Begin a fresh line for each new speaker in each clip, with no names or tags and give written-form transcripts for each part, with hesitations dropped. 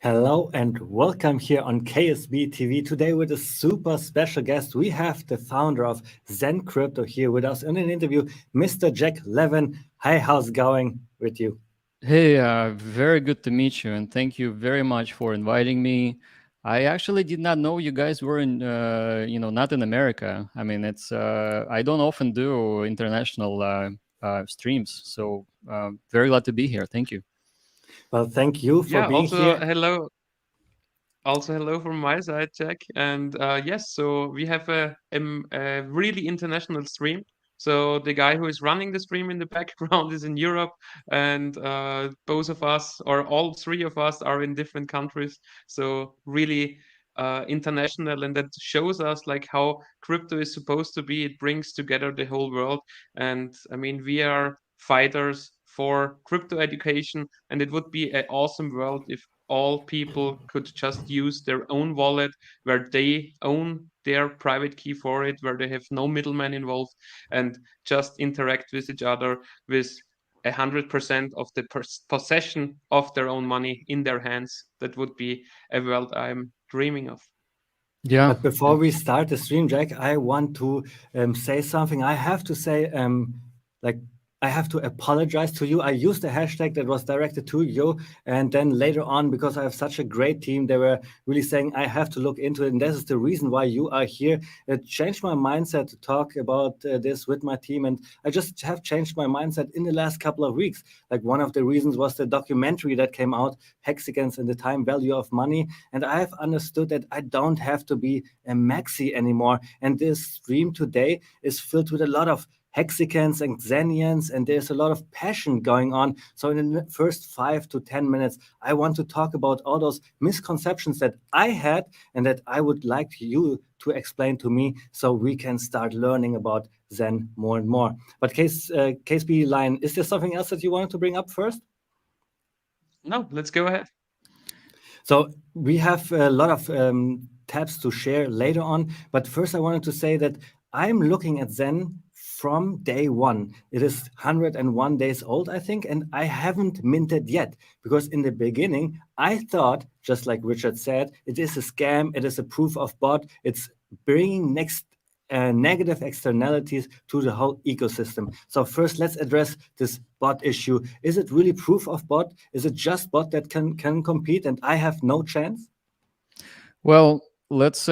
Hello and welcome here on KSB TV. Today with a super special guest, we have the founder of Zen Crypto here with us in an interview, Mr. Jack Levin. Hi, how's it going with you?
Hey, very good to meet you, and thank you very much for inviting me. I actually did not know you guys were not in America. I mean, I don't often do international streams, so very glad to be here. Thank you.
Well, thank you for
Yeah,
being
also
here.
hello. Also hello from my side, Jack. And yes, so we have a really international stream. So the guy who is running the stream in the background is in Europe, and both of us, or all three of us, are in different countries. So really international, and that shows us like how crypto is supposed to be. It brings together the whole world, and I mean we are fighters for crypto education, and it would be an awesome world if all people could just use their own wallet where they own their private key for it, where they have no middleman involved, and just interact with each other with 100% of the possession of their own money in their hands. That would be a world I'm dreaming of.
Yeah,
But before we start the stream, Jack, I want to say something. I have to say, like, I have to apologize to you. I used a hashtag that was directed to you. And then later on, because I have such a great team, they were really saying, I have to look into it. And this is the reason why you are here. It changed my mindset to talk about this with my team. And I just have changed my mindset in the last couple of weeks. Like, one of the reasons was the documentary that came out, Hexicans and the Time Value of Money. And I have understood that I don't have to be a maxi anymore. And this stream today is filled with a lot of Hexicans and Xenians, and there's a lot of passion going on. So in the first 5 to 10 minutes, I want to talk about all those misconceptions that I had and that I would like you to explain to me so we can start learning about Zen more and more. But Case B Line, is there something else that you wanted to bring up first?
No, let's go ahead.
So we have a lot of tabs to share later on, but first I wanted to say that I'm looking at Zen from day one. It is 101 days old, I think, and I haven't minted yet because in the beginning I thought, just like Richard said, it is a scam, it is a proof of bot, it's bringing negative externalities to the whole ecosystem. So first, let's address this bot issue. Is it really proof of bot? Is it just bot that can compete and I have no chance?
well, let's.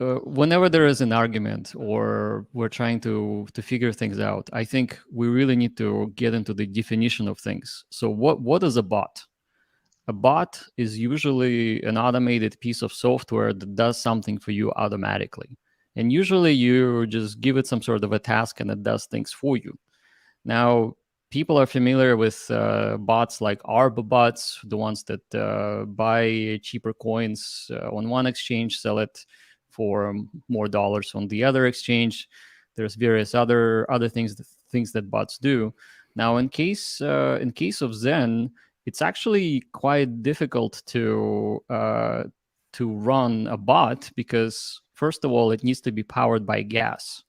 Whenever there is an argument or we're trying to figure things out, I think we really need to get into the definition of things. So, what is a bot? A bot is usually an automated piece of software that does something for you automatically. And usually you just give it some sort of a task and it does things for you. Now, people are familiar with bots like ARB bots, the ones that buy cheaper coins on one exchange, sell it for more dollars on the other exchange. There's various other things that bots do. Now, in case of Zen, it's actually quite difficult to run a bot because first of all, it needs to be powered by gas.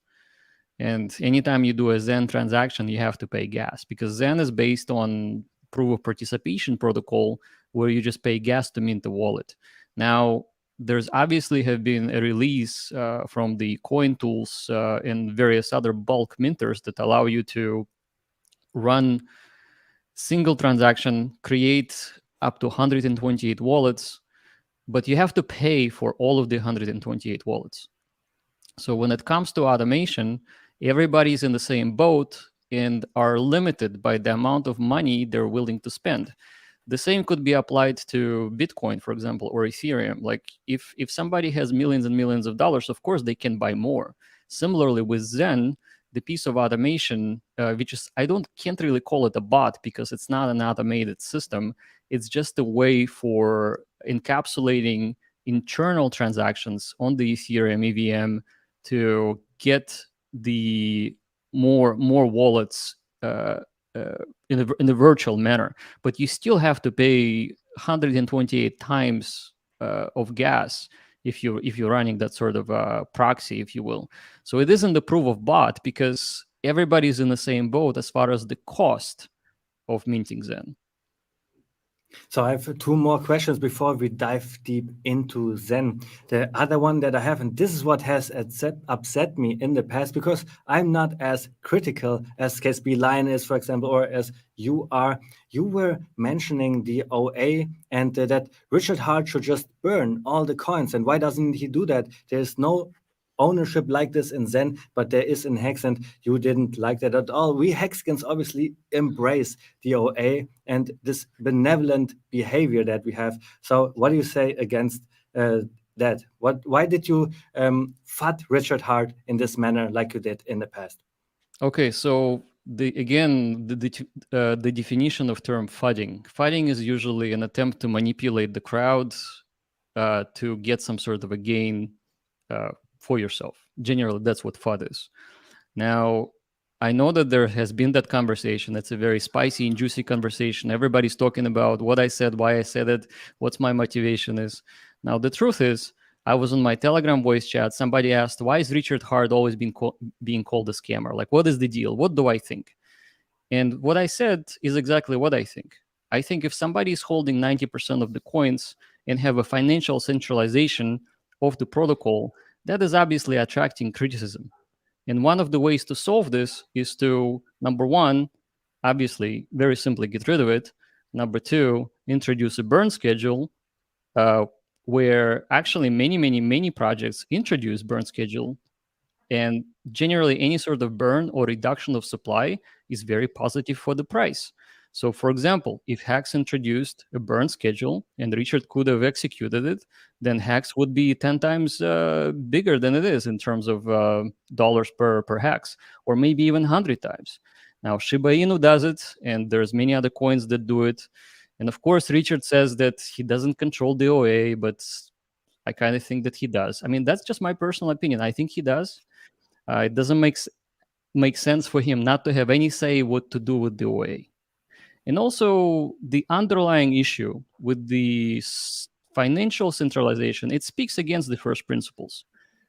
And anytime you do a Zen transaction, you have to pay gas because Zen is based on proof of participation protocol where you just pay gas to mint the wallet. Now, there's obviously have been a release from the coin tools and various other bulk minters that allow you to run single transaction, create up to 128 wallets, but you have to pay for all of the 128 wallets. So when it comes to automation, everybody's in the same boat and are limited by the amount of money they're willing to spend. The same could be applied to Bitcoin, for example, or Ethereum. Like if somebody has millions and millions of dollars, of course they can buy more. Similarly with Zen, the piece of automation, which is can't really call it a bot because it's not an automated system. It's just a way for encapsulating internal transactions on the Ethereum EVM to get the more wallets in a virtual manner, but you still have to pay 128 times of gas if you're running that sort of proxy, if you will. So it isn't the proof of bot because everybody's in the same boat as far as the cost of minting Zen.
So I have two more questions before we dive deep into Zen. The other one that I have, and this is what has upset me in the past, because I'm not as critical as KSB Lion is, for example, or as you are. You were mentioning the OA and that Richard Hart should just burn all the coins. And why doesn't he do that? There's no ownership like this in Zen, but there is in Hex, and you didn't like that at all. We Hexicans obviously embrace the OA and this benevolent behavior that we have. So what do you say against that? Why did you FUD Richard Hart in this manner like you did in the past?
Okay, so the definition of term FUDing. FUDing is usually an attempt to manipulate the crowd to get some sort of a gain for yourself. Generally, that's what FUD is. Now, I know that there has been that conversation. It's a very spicy and juicy conversation. Everybody's talking about what I said, why I said it, what's my motivation is. Now, the truth is, I was on my Telegram voice chat. Somebody asked, why is Richard Hart always being called a scammer? Like, what is the deal? What do I think? And what I said is exactly what I think. I think if somebody is holding 90% of the coins and have a financial centralization of the protocol, that is obviously attracting criticism. And one of the ways to solve this is to, number one, obviously, very simply get rid of it. Number two, introduce a burn schedule where actually many projects introduce burn schedule. And generally, any sort of burn or reduction of supply is very positive for the price. So, for example, if HEX introduced a burn schedule and Richard could have executed it, then HEX would be 10 times bigger than it is in terms of dollars per HEX, or maybe even 100 times. Now, Shiba Inu does it, and there's many other coins that do it. And of course, Richard says that he doesn't control the OA, but I kind of think that he does. I mean, that's just my personal opinion. I think he does. It doesn't make sense for him not to have any say what to do with the OA. And also the underlying issue with the financial centralization, it speaks against the first principles.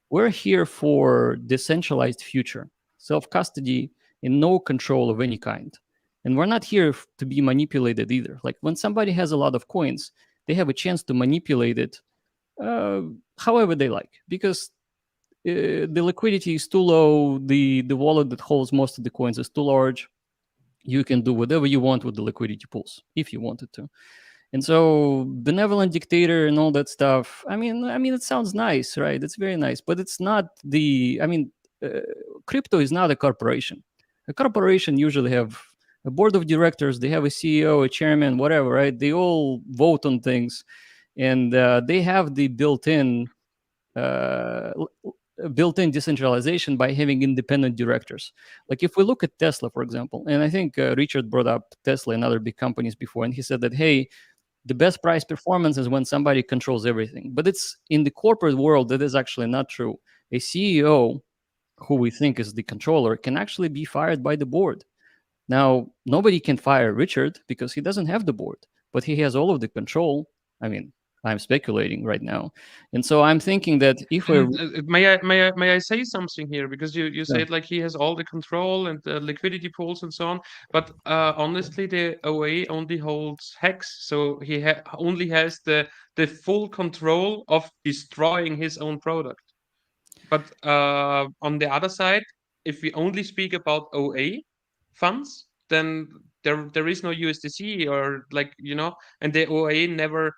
We're here for decentralized future, self-custody, and no control of any kind. And we're not here to be manipulated either. Like when somebody has a lot of coins, they have a chance to manipulate it however they like, because the liquidity is too low, the wallet that holds most of the coins is too large. You can do whatever you want with the liquidity pools if you wanted to. And so benevolent dictator and all that stuff, I mean it sounds nice, right? It's very nice, but it's not crypto is not a corporation. A corporation usually have a board of directors, they have a CEO, a chairman, whatever, right? They all vote on things, and they have the built-in decentralization by having independent directors. Like if we look at Tesla, for example, and I think Richard brought up Tesla and other big companies before, and he said that, hey, the best price performance is when somebody controls everything. But it's in the corporate world that is actually not true. A CEO, who we think is the controller, can actually be fired by the board. Now, nobody can fire Richard because he doesn't have the board, but he has all of the control. I mean, I'm speculating right now, and so I'm thinking that if we're
may I say something here, because you said like he has all the control and the liquidity pools and so on, but honestly the OA only holds HEX, so he only has the full control of destroying his own product. But on the other side, if we only speak about OA funds, then there is no USDC or and the OA never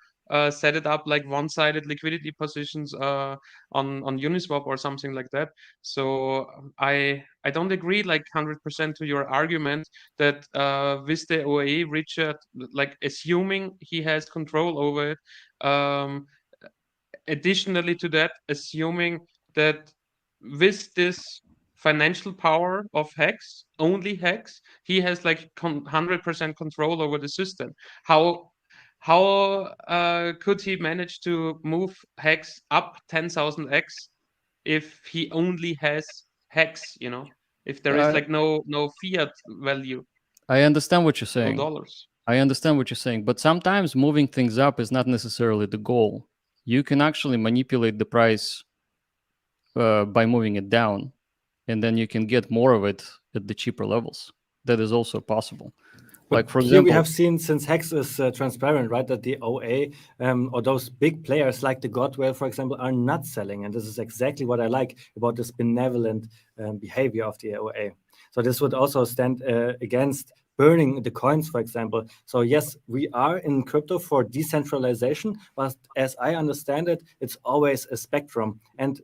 set it up like one-sided liquidity positions on Uniswap or something like that. So I don't agree like 100% to your argument that with the OA, Richard, like assuming he has control over it. Additionally to that, assuming that with this financial power of HEX, only HEX, he has like 100% control over the system. How could he manage to move HEX up 10,000x if he only has HEX? If there is like no fiat value,
I understand what you're
no
saying.
dollars.
I understand what you're saying, but sometimes moving things up is not necessarily the goal. You can actually manipulate the price by moving it down, and then you can get more of it at the cheaper levels. That is also possible. Like, for
here
example,
we have seen, since HEX is transparent, right, that the OA or those big players like the Godwell, for example, are not selling. And this is exactly what I like about this benevolent behavior of the OA. So this would also stand against burning the coins, for example. So yes, we are in crypto for decentralization, but as I understand it, it's always a spectrum. And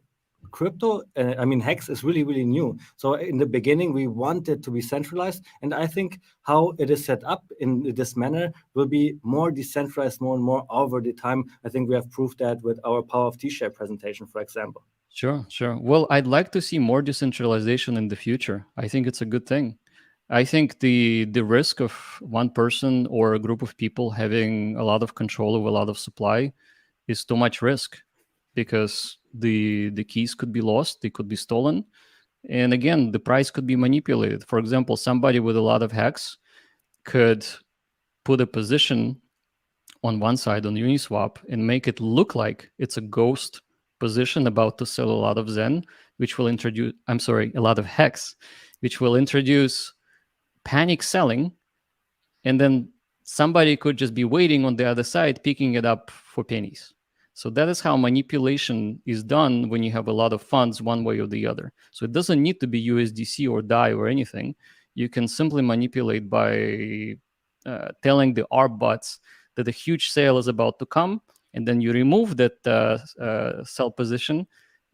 crypto, I mean, HEX is really, really new. So in the beginning, we wanted to be centralized. And I think how it is set up in this manner will be more decentralized more and more over the time. I think we have proved that with our Power of T-share presentation, for example.
Sure, sure. Well, I'd like to see more decentralization in the future. I think it's a good thing. I think the risk of one person or a group of people having a lot of control over a lot of supply is too much risk, because the keys could be lost, they could be stolen, and again, the price could be manipulated. For example, somebody with a lot of HEX could put a position on one side on Uniswap and make it look like it's a ghost position about to sell a lot of Zen, which will introduce, I'm sorry, a lot of HEX, which will introduce panic selling. And then somebody could just be waiting on the other side, picking it up for pennies. So that is how manipulation is done when you have a lot of funds one way or the other. So it doesn't need to be USDC or DAI or anything. You can simply manipulate by telling the ARB bots that a huge sale is about to come, and then you remove that sell position.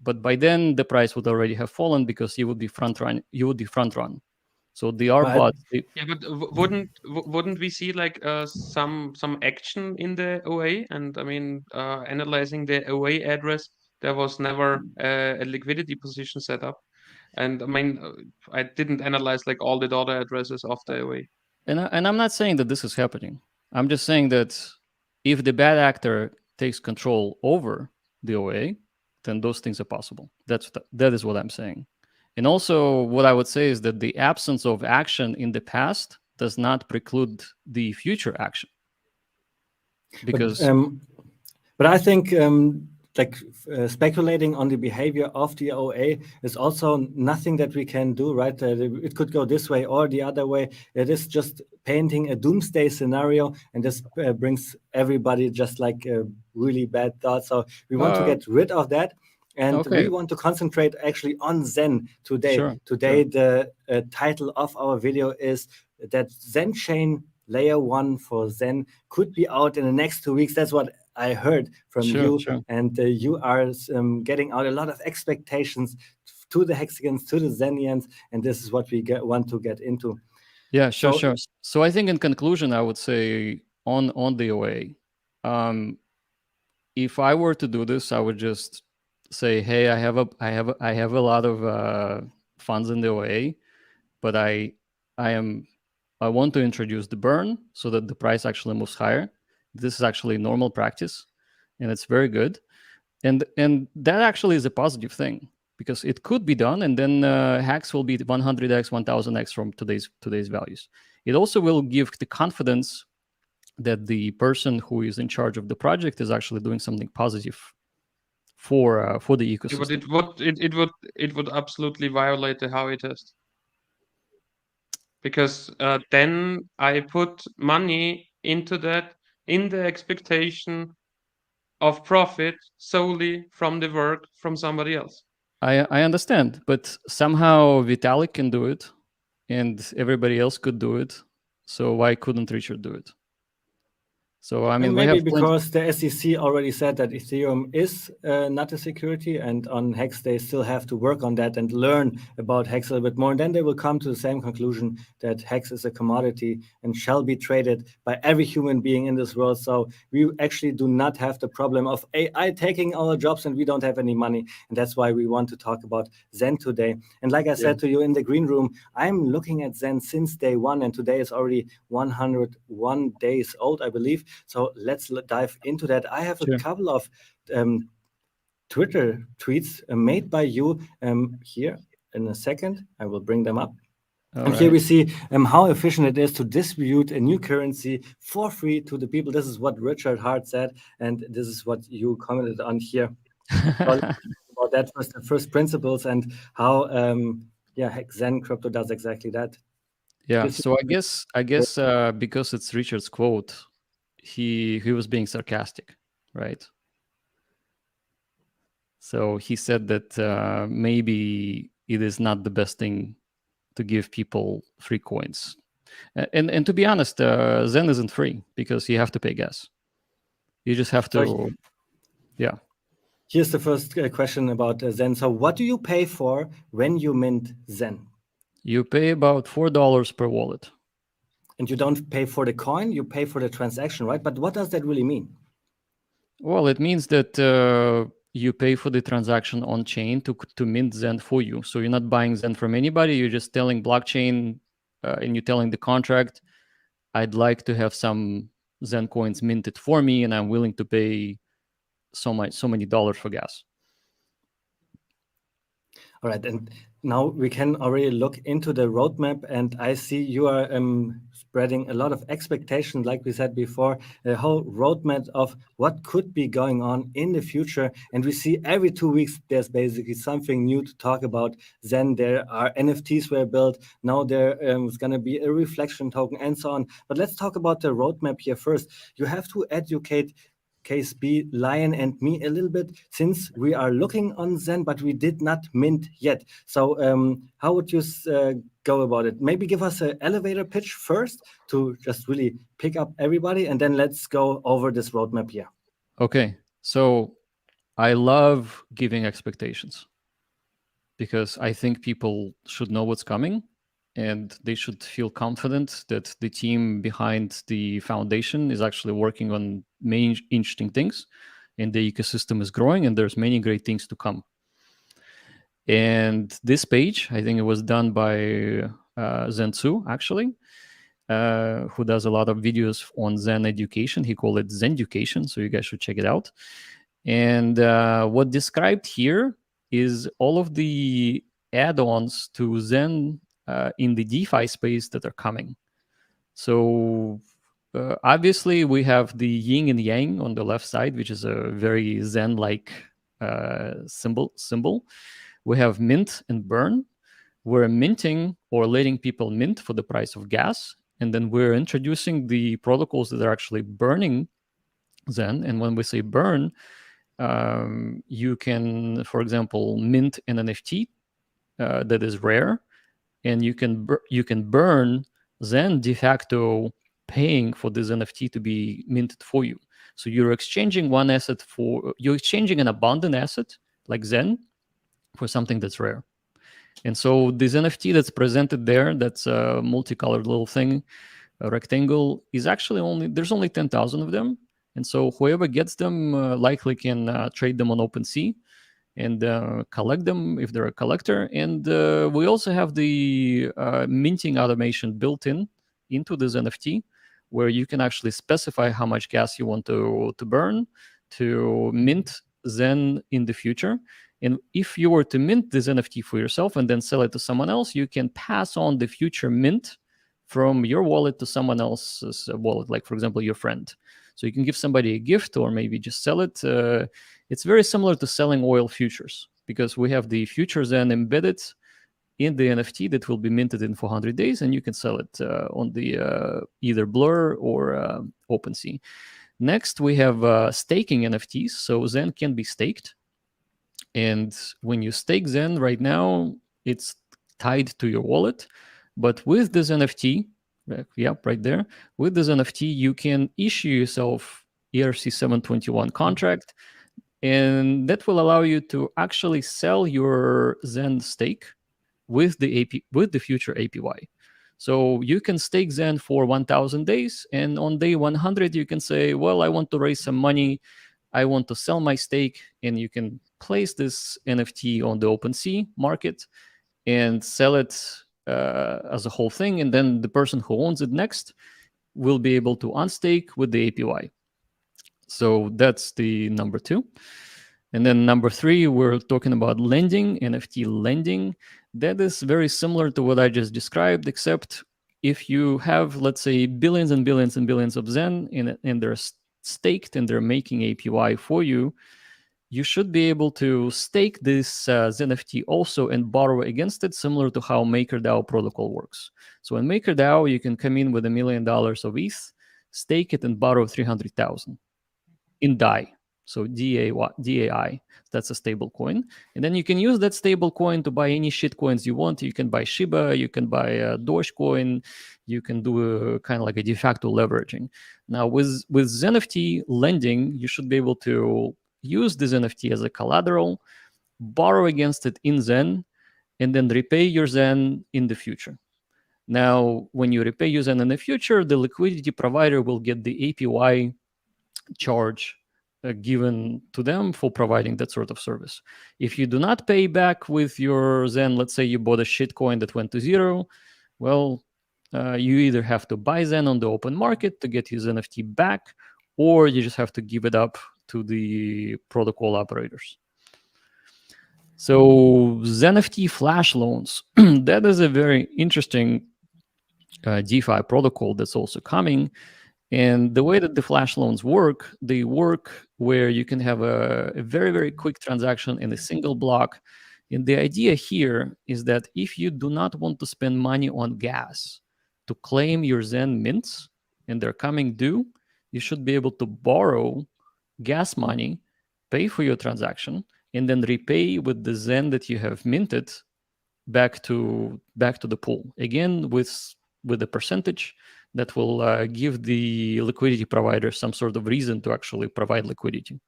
But by then the price would already have fallen because you would be front run. So the ARB bots.
Yeah, but wouldn't we see like some action in the OA? And I mean, analyzing the OA address, there was never a liquidity position set up. And I mean, I didn't analyze like all the dollar addresses of the OA.
And I'm not saying that this is happening. I'm just saying that if the bad actor takes control over the OA, then those things are possible. That is what I'm saying. And also, what I would say is that the absence of action in the past does not preclude the future action. Because,
but I think speculating on the behavior of the OA is also nothing that we can do, right? It could go this way or the other way. It is just painting a doomsday scenario, and this brings everybody just like really bad thoughts. So we want to get rid of that. And we want to concentrate actually on Zen today. Today, the title of our video is that Zen Chain Layer 1 for Zen could be out in the next 2 weeks. That's what I heard from you. And you are getting out a lot of expectations to the Hexicans, to the Zenians, and this is what we want to get into.
Yeah, sure. So I think in conclusion, I would say on the OA, if I were to do this, I would just say, hey, I have a lot of funds in the OA, but I want to introduce the burn so that the price actually moves higher. This is actually normal practice, and it's very good. And that actually is a positive thing, because it could be done, and then HEX will be 100x, 1000x from today's values. It also will give the confidence that the person who is in charge of the project is actually doing something positive for the ecosystem.
Yeah, but it would absolutely violate the Howey test, because then I put money into that in the expectation of profit solely from the work from somebody else.
I understand, but somehow Vitalik can do it, and everybody else could do it. So why couldn't Richard do it? So I mean,
and maybe because the SEC already said that Ethereum is not a security, and on HEX they still have to work on that and learn about HEX a little bit more, and then they will come to the same conclusion that HEX is a commodity and shall be traded by every human being in this world. So we actually do not have the problem of AI taking our jobs, and we don't have any money, and that's why we want to talk about Zen today. And like I said to you in the green room, I'm looking at Zen since day one, and today is already 101 days old, I believe. So let's dive into that. I have a couple of Twitter tweets made by you here in a second. I will bring them up. Here we see how efficient it is to distribute a new currency for free to the people. This is what Richard Hart said, and this is what you commented on here. About that was the first principles and how Zen Crypto does exactly that.
Yeah. So I guess because it's Richard's quote, he was being sarcastic, right? So he said that maybe it is not the best thing to give people free coins. And to be honest, Zen isn't free because you have to pay gas. You just have to, yeah.
Here's the first question about Zen. So what do you pay for when you mint Zen?
You pay about $4 per wallet.
And you don't pay for the coin, you pay for the transaction, right? But what does that really mean?
Well, it means that you pay for the transaction on chain to mint Zen for you. So you're not buying Zen from anybody. You're just telling blockchain and you're telling the contract, I'd like to have some Zen coins minted for me, and I'm willing to pay so many dollars for gas.
All right, and now we can already look into the roadmap, and I see you are spreading a lot of expectations, like we said before, a whole roadmap of what could be going on in the future. And we see every 2 weeks there's basically something new to talk about. Then there are NFTs were built. Now there is going to be a reflection token and so on. But let's talk about the roadmap here first. You have to educate Case B, Lion, and me a little bit, since we are looking on Zen, but we did not mint yet. So how would you go about it? Maybe give us an elevator pitch first to just really pick up everybody, and then let's go over this roadmap here.
Okay, so I love giving expectations because I think people should know what's coming and they should feel confident that the team behind the foundation is actually working on many interesting things and the ecosystem is growing and there's many great things to come. And this page, I think it was done by Zen2, actually, who does a lot of videos on Zen education. He called it Zen Education, so you guys should check it out. And what described here is all of the add-ons to Zen in the DeFi space that are coming. So obviously we have the yin and yang on the left side, which is a very Zen-like symbol. We have mint and burn. We're minting or letting people mint for the price of gas. And then we're introducing the protocols that are actually burning Zen. And when we say burn, you can, for example, mint an NFT that is rare, and you can burn Zen de facto paying for this NFT to be minted for you. So you're exchanging one asset you're exchanging an abundant asset like Zen for something that's rare. And so this NFT that's presented there, that's a multicolored little thing, a rectangle, is actually there's only 10,000 of them. And so whoever gets them likely can trade them on OpenSea and collect them if they're a collector. And we also have the minting automation built into this NFT, where you can actually specify how much gas you want to burn to mint Zen in the future. And if you were to mint this NFT for yourself and then sell it to someone else, you can pass on the future mint from your wallet to someone else's wallet, like, for example, your friend. So you can give somebody a gift or maybe just sell it. It's very similar to selling oil futures because we have the futures then embedded in the NFT that will be minted in 400 days, and you can sell it on the either Blur or OpenSea. Next, we have staking NFTs. So Zen can be staked. And when you stake Zen right now, it's tied to your wallet. But with this NFT, right there, with this NFT, you can issue yourself ERC-721 contract, and that will allow you to actually sell your Zen stake with the future APY. So you can stake Zen for 1,000 days, and on day 100, you can say, well, I want to raise some money. I want to sell my stake, and you can place this NFT on the OpenSea market and sell it as a whole thing. And then the person who owns it next will be able to unstake with the APY. So that's the number 2. And then number 3, we're talking about lending, NFT lending. That is very similar to what I just described, except if you have, let's say, billions and billions and billions of Zen and they're staked and they're making APY for you, you should be able to stake this ZenFT also and borrow against it, similar to how MakerDAO protocol works. So in MakerDAO, you can come in with $1 million of ETH, stake it, and borrow 300,000 in DAI. So DAI, that's a stable coin. And then you can use that stable coin to buy any shit coins you want. You can buy Shiba, you can buy Dogecoin, you can do kind of like a de facto leveraging. Now with ZenFT lending, you should be able to use this NFT as a collateral, borrow against it in Zen, and then repay your Zen in the future. Now, when you repay your Zen in the future, the liquidity provider will get the APY charge given to them for providing that sort of service. If you do not pay back with your Zen, let's say you bought a shitcoin that went to zero, well, you either have to buy Zen on the open market to get his NFT back, or you just have to give it up to the protocol operators. So ZenFT flash loans, that is a very interesting DeFi protocol that's also coming. And the way that the flash loans work, they work where you can have a very, very quick transaction in a single block. And the idea here is that if you do not want to spend money on gas to claim your Zen mints and they're coming due, you should be able to borrow gas money, pay for your transaction, and then repay with the Zen that you have minted back to the pool. Again, with a percentage that will give the liquidity provider some sort of reason to actually provide liquidity.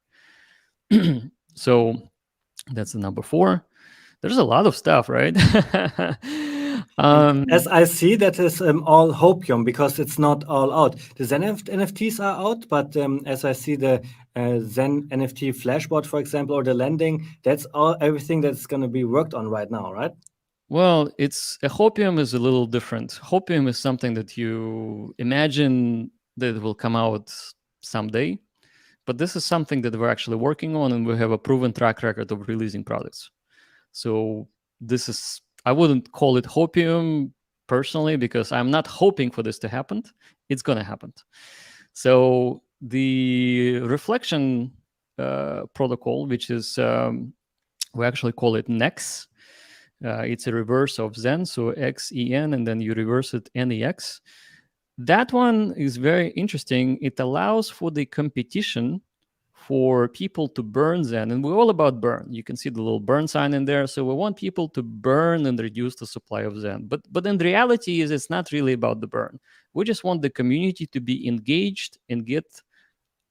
So that's the number 4. There's a lot of stuff, right?
As I see, that is all Hopium, because it's not all out. The Zen NFTs are out, but as I see the Zen NFT flashboard, for example, or the lending, that's everything that's going to be worked on right now, right?
Well, a Hopium is a little different. Hopium is something that you imagine that will come out someday, but this is something that we're actually working on, and we have a proven track record of releasing products. So I wouldn't call it Hopium personally, because I'm not hoping for this to happen. It's going to happen. So the reflection protocol, which is, we actually call it NEX. It's a reverse of Zen, so XEN, and then you reverse it NEX. That one is very interesting. It allows for the competition for people to burn Zen, and we're all about burn. You can see the little burn sign in there. So we want people to burn and reduce the supply of Zen. But in reality, it's not really about the burn. We just want the community to be engaged and get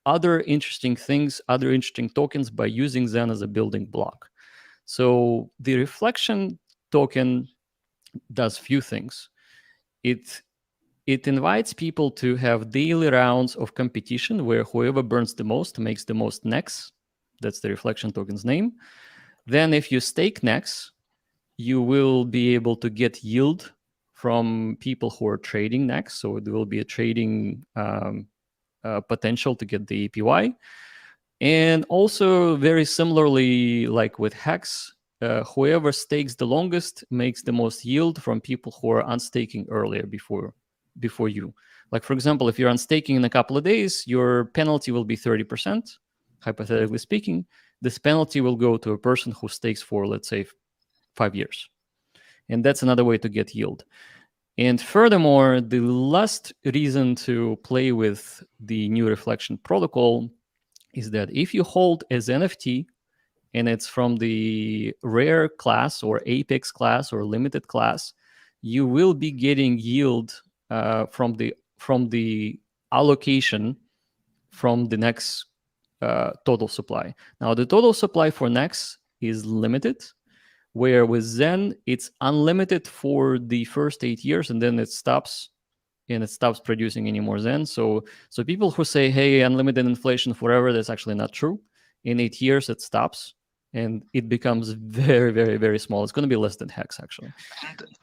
other interesting things, other interesting tokens by using Zen as a building block. So the reflection token does few things. It invites people to have daily rounds of competition where whoever burns the most makes the most NEX. That's the reflection token's name. Then if you stake NEX, you will be able to get yield from people who are trading NEX. So there will be a trading potential to get the APY. And also, very similarly, like with HEX, whoever stakes the longest makes the most yield from people who are unstaking earlier before you. Like, for example, if you're unstaking in a couple of days, your penalty will be 30%, hypothetically speaking. This penalty will go to a person who stakes for, let's say, 5 years. And that's another way to get yield. And furthermore, the last reason to play with the new reflection protocol is that if you hold as NFT and it's from the rare class or apex class or limited class, you will be getting yield from the allocation from the next total supply. Now, the total supply for Nex is limited, where with Zen, it's unlimited for the first 8 years, and then it stops producing any more Zen. So people who say, hey, unlimited inflation forever, that's actually not true. In 8 years, it stops, and it becomes very, very, very small. It's going to be less than HEX, actually.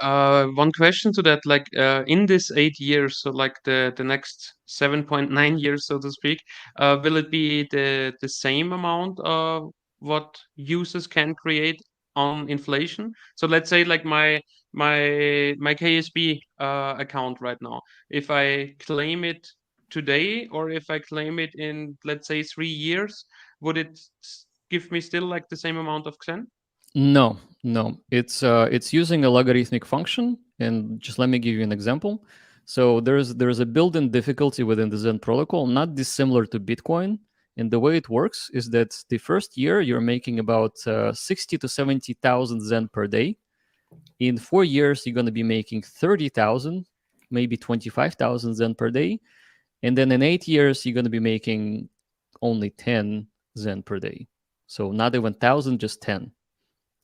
And one question to that, like in this 8 years, so like the next 7.9 years, so to speak, will it be the same amount of what users can create on inflation? So let's say like my KSB account right now, if I claim it today or if I claim it in, let's say, 3 years, would it give me still like the same amount of XEN?
No. It's using a logarithmic function, and just let me give you an example. So there's a built-in difficulty within the Zen protocol, not dissimilar to Bitcoin. And the way it works is that the first year you're making about 60 to 70,000 Zen per day. In 4 years, you're going to be making 30,000, maybe 25,000 Zen per day. And then in 8 years, you're going to be making only 10 Zen per day. So not even 1,000, just 10,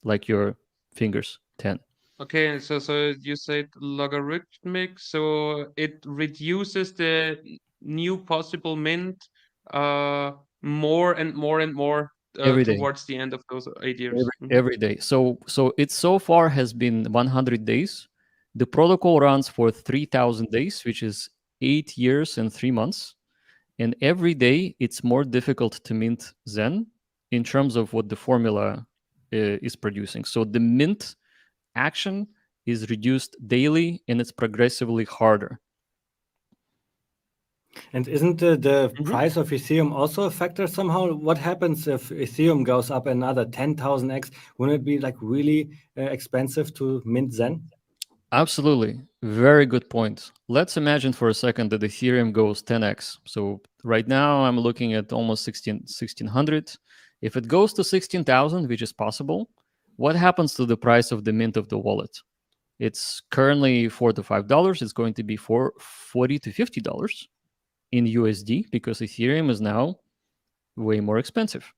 like your fingers, 10.
Okay, so you said logarithmic, so it reduces the new possible mint more and more and more
Every day.
towards the end of those 8 years.
Every day. So it so far has been 100 days. The protocol runs for 3,000 days, which is 8 years and 3 months. And every day it's more difficult to mint Zen in terms of what the formula is producing. So the mint action is reduced daily and it's progressively harder.
And isn't the price of Ethereum also a factor somehow? What happens if Ethereum goes up another 10,000x? Wouldn't it be like really expensive to mint Zen?
Absolutely. Very good point. Let's imagine for a second that Ethereum goes 10x. So right now I'm looking at almost 1600. If it goes to 16,000, which is possible, what happens to the price of the mint of the wallet? It's currently $4 to $5. It's going to be $40 to $50 in USD because Ethereum is now way more expensive.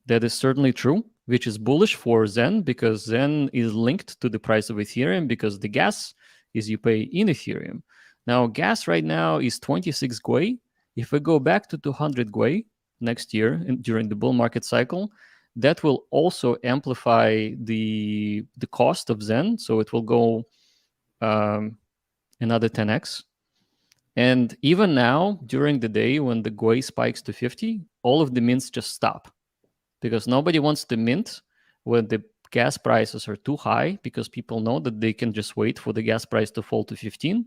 That is certainly true, which is bullish for Zen because Zen is linked to the price of Ethereum because the gas is you pay in Ethereum. Now, gas right now is 26 Gwei. If we go back to 200 Gwei next year during the bull market cycle, that will also amplify the cost of Zen. So it will go another 10x. And even now, during the day when the Gwei spikes to 50, all of the mints just stop because nobody wants to mint when the gas prices are too high because people know that they can just wait for the gas price to fall to 15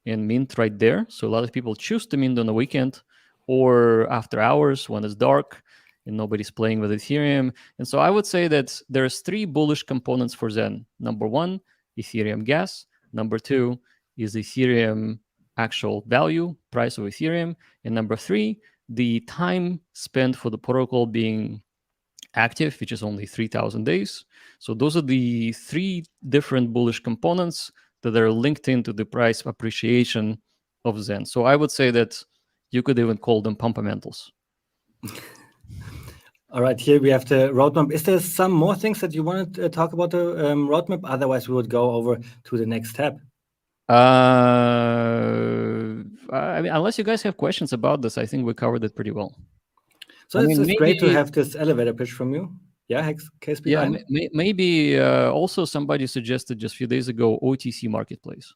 and mint right there. So a lot of people choose to mint on the weekend or after hours when it's dark and nobody's playing with Ethereum. And so I would say that there's 3 bullish components for Zen. Number 1, Ethereum gas. Number 2 is Ethereum actual value, price of Ethereum. And number 3, the time spent for the protocol being active, which is only 3,000 days. So those are the 3 different bullish components that are linked into the price appreciation of Zen. So I would say that you could even call them pumpamentals.
All right, here we have the roadmap. Is there some more things that you want to talk about the roadmap? Otherwise, we would go over to the next step.
I mean, unless you guys have questions about this, I think we covered it pretty well.
So it's great to have this elevator pitch from you. Yeah, Hex, case behind.
Yeah, maybe also somebody suggested just a few days ago OTC marketplace.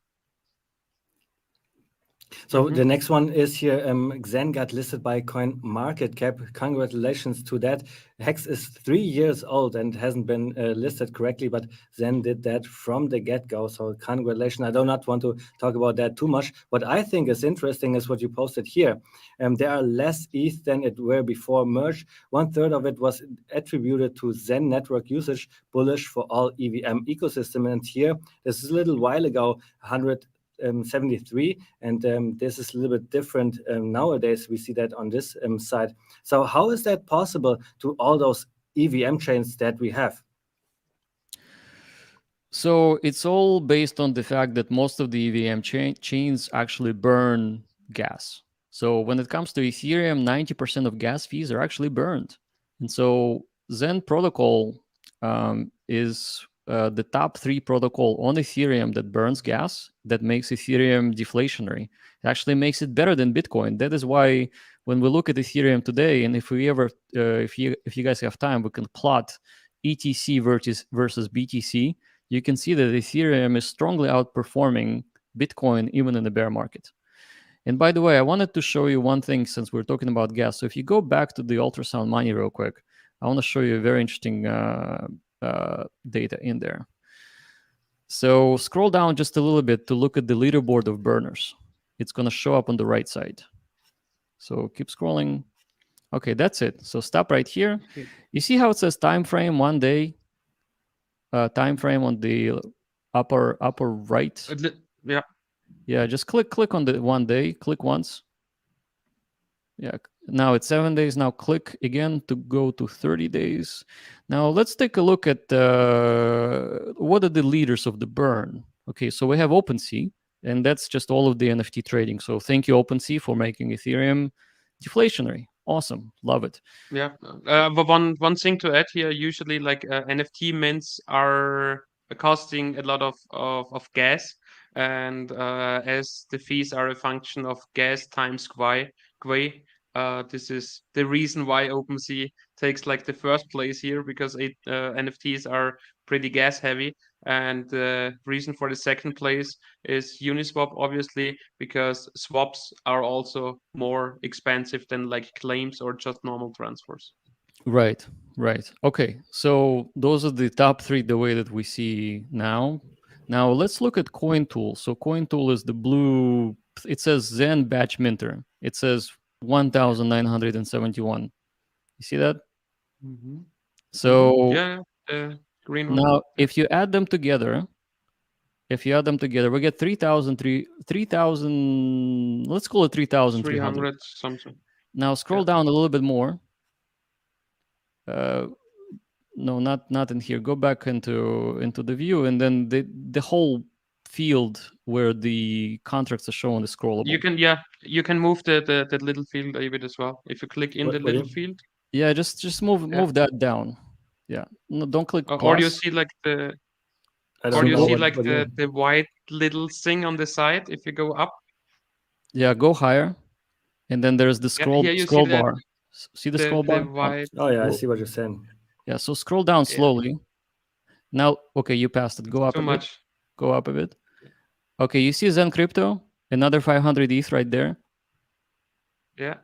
So the next one is here. XEN got listed by CoinMarketCap. Congratulations to that. Hex is 3 years old and hasn't been listed correctly, but XEN did that from the get-go. So congratulations. I do not want to talk about that too much. What I think is interesting is what you posted here. There are less ETH than it were before merge. 1/3 of it was attributed to Zen network usage, bullish for all EVM ecosystem. And here, this is a little while ago, 173, and this is a little bit different nowadays. We see that on this side. So how is that possible to all those EVM chains that we have?
So it's all based on the fact that most of the EVM chains actually burn gas. So when it comes to Ethereum, 90% of gas fees are actually burned. And so Zen protocol is the top 3 protocol on Ethereum that burns gas, that makes Ethereum deflationary. It actually makes it better than Bitcoin. That is why when we look at Ethereum today, and if we ever, if you guys have time, we can plot ETC versus BTC. You can see that Ethereum is strongly outperforming Bitcoin even in the bear market. And by the way, I wanted to show you one thing since we're talking about gas. So if you go back to the ultrasound money real quick, I want to show you a very interesting data in there. So scroll down just a little bit to look at the leaderboard of burners. It's going to show up on the right side. So keep scrolling. Okay, that's it. So stop right here. You see how it says time frame 1 day? Time frame on the upper right.
Yeah.
Yeah, just click on the 1 day. Click once. Yeah, now it's 7 days. Now click again to go to 30 days. Now let's take a look at what are the leaders of the burn. Okay, so we have OpenSea, and that's just all of the NFT trading. So thank you, OpenSea, for making Ethereum deflationary. Awesome, love it.
Yeah. But one thing to add here, usually like NFT mints are costing a lot of gas, and as the fees are a function of gas times Gwei, this is the reason why OpenSea takes like the first place here, because NFTs are pretty gas heavy, and the reason for the second place is Uniswap, obviously, because swaps are also more expensive than like claims or just normal transfers.
Right. Okay, so those are the top 3 the way that we see now. Now let's look at CoinTool. So CoinTool is the blue. It says Zen Batch Minter. It says 1,971. You see that?
Mm-hmm.
So
yeah, green one.
now if you add them together, we get 3,000. Let's call it 3,300.
300 something.
Now scroll down a little bit more. No, not in here. Go back into the view, and then the whole field where the contracts are shown is scrollable.
You can move the little field a bit as well. If you click in the little field.
Yeah, just move that down. Yeah, no, don't click plus.
Or you see like the white little thing on the side if you go up.
Yeah, go higher, and then there's the scroll bar. See the scroll bar?
Oh yeah, I see what you're saying.
Yeah, so scroll down slowly. Now, okay, you passed it. Go up a bit. Go up a bit. Okay, you see Zen Crypto, another 500 ETH right there.
Yeah.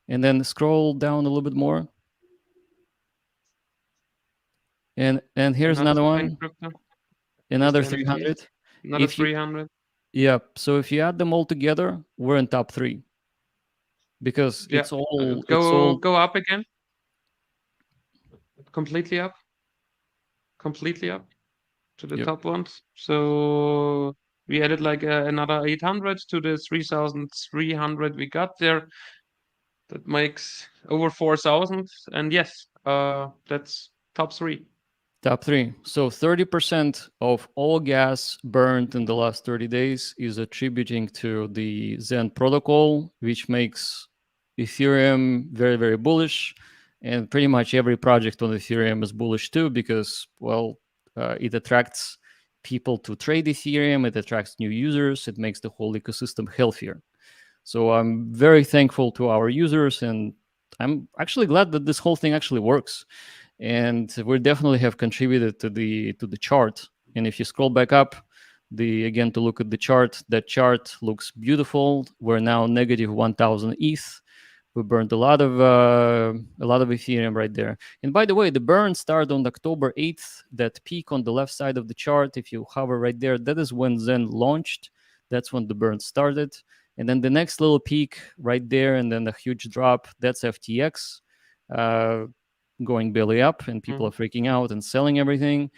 And then scroll down a little bit more. And here's another one. Another 300.
Another 300.
Yeah, so if you add them all together, we're in top 3. Because it's all
go up again. Completely up to the top ones. So we added like another 800 to the 3,300 we got there. That makes over 4,000, and yes, that's top 3.
Top 3. So 30% of all gas burned in the last 30 days is attributing to the Zen protocol, which makes Ethereum very, very bullish. And pretty much every project on Ethereum is bullish too, because, well, it attracts people to trade Ethereum, it attracts new users, it makes the whole ecosystem healthier. So I'm very thankful to our users, and I'm actually glad that this whole thing actually works. And we definitely have contributed to the chart. And if you scroll back up, again to look at the chart, that chart looks beautiful. We're now negative 1,000 ETH. We burned a lot of Ethereum right there. And by the way, the burn started on October 8th. That peak on the left side of the chart, if you hover right there, that is when Zen launched. That's when the burn started. And then the next little peak right there, and then a huge drop, that's FTX going belly up, and people are freaking out and selling everything.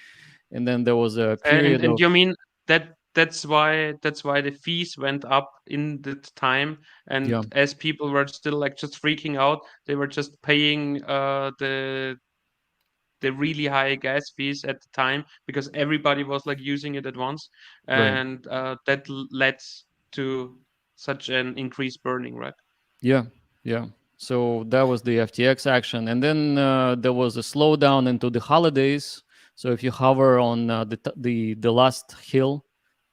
And then there was a period
and you mean that's why the fees went up in that time, and as people were still like just freaking out, they were just paying the really high gas fees at the time, because everybody was like using it at once, and that led to such an increased burning, right?
Yeah. So that was the FTX action, and then there was a slowdown into the holidays. So if you hover on the last hill,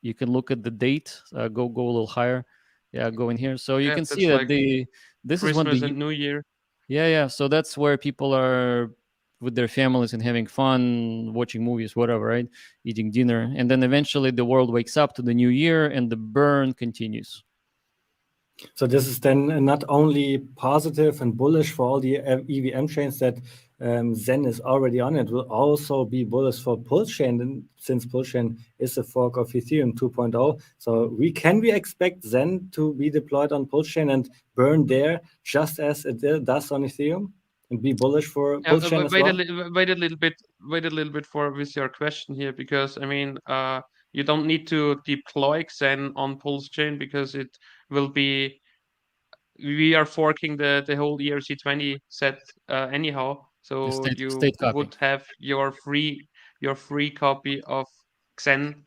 you can look at the date. Go a little higher. Yeah, go in here. So you can see that
like
this
Christmas
is when
and New Year.
Yeah. So that's where people are with their families and having fun, watching movies, whatever, right? Eating dinner, and then eventually the world wakes up to the new year, and the burn continues.
So this is then not only positive and bullish for all the EVM chains that Zen is already on, it will also be bullish for Pulse Chain, since Pulse Chain is a fork of Ethereum 2.0. So can we expect Zen to be deployed on Pulse Chain and burn there just as it does on Ethereum, and be bullish for Pulse Chain as well?
Wait a little bit for with your question here, because I mean, you don't need to deploy XEN on Pulse Chain because it will be. We are forking the whole ERC20 set anyhow, so
The
you
state copy.
would have your free copy of XEN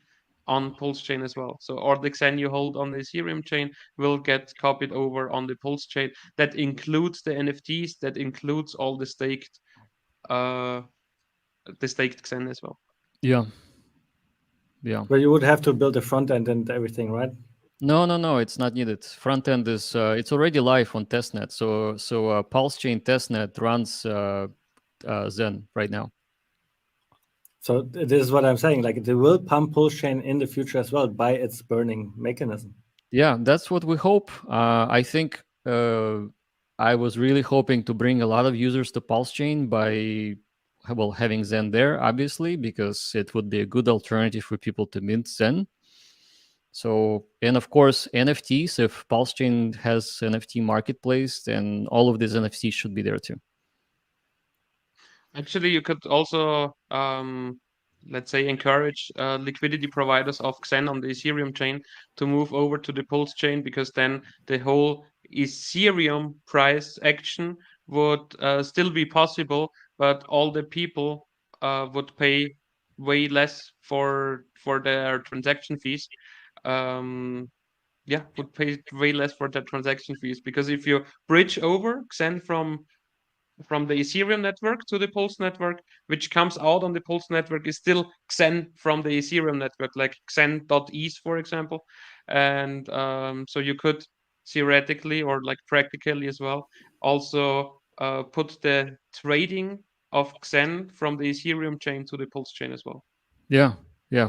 on Pulse Chain as well. So, or the XEN you hold on the Ethereum chain will get copied over on the Pulse Chain. That includes the NFTs. That includes all the staked XEN as well.
Yeah. Yeah.
But you would have to build a front end and everything, right?
No, it's not needed. Front end is it's already live on testnet. So Pulse Chain testnet runs Zen right now.
So this is what I'm saying. Like, they will pump Pulse Chain in the future as well by its burning mechanism.
Yeah, that's what we hope. I think I was really hoping to bring a lot of users to Pulse Chain by having Zen there, obviously, because it would be a good alternative for people to mint Zen. So, and of course, NFTs, if Pulse Chain has NFT marketplace, then all of these NFTs should be there too.
Actually, you could also, let's say, encourage liquidity providers of XEN on the Ethereum chain to move over to the Pulse chain, because then the whole Ethereum price action would still be possible, but all the people would pay way less for their transaction fees. Would pay way less for their transaction fees, because if you bridge over XEN from the Ethereum network to the Pulse network, which comes out on the Pulse network is still XEN from the Ethereum network, like XEN.ETH, for example. And so you could theoretically, or like practically as well, also put the trading of XEN from the Ethereum chain to the Pulse chain as well.
Yeah,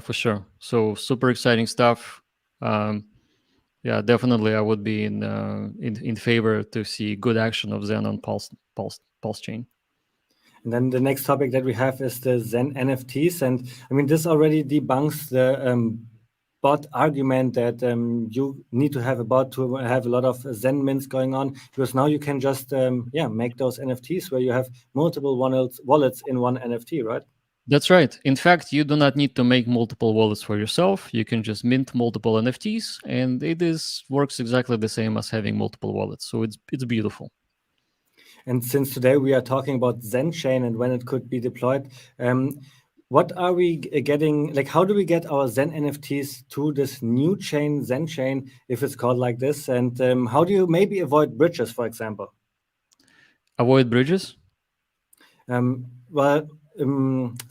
for sure. So super exciting stuff. Yeah, definitely, I would be in favor to see good action of Zen on Pulse chain.
And then the next topic that we have is the Zen NFTs. And I mean, this already debunks the bot argument that you need to have a bot to have a lot of Zen mints going on, because now you can just make those NFTs where you have multiple wallets in one NFT, right?
That's right. In fact, you do not need to make multiple wallets for yourself. You can just mint multiple NFTs, and it works exactly the same as having multiple wallets. So it's beautiful.
And since today we are talking about Zen chain and when it could be deployed, what are we getting? Like, how do we get our Zen NFTs to this new chain, Zen chain, if it's called like this? And how do you maybe avoid bridges, for example?
Avoid bridges?
Well,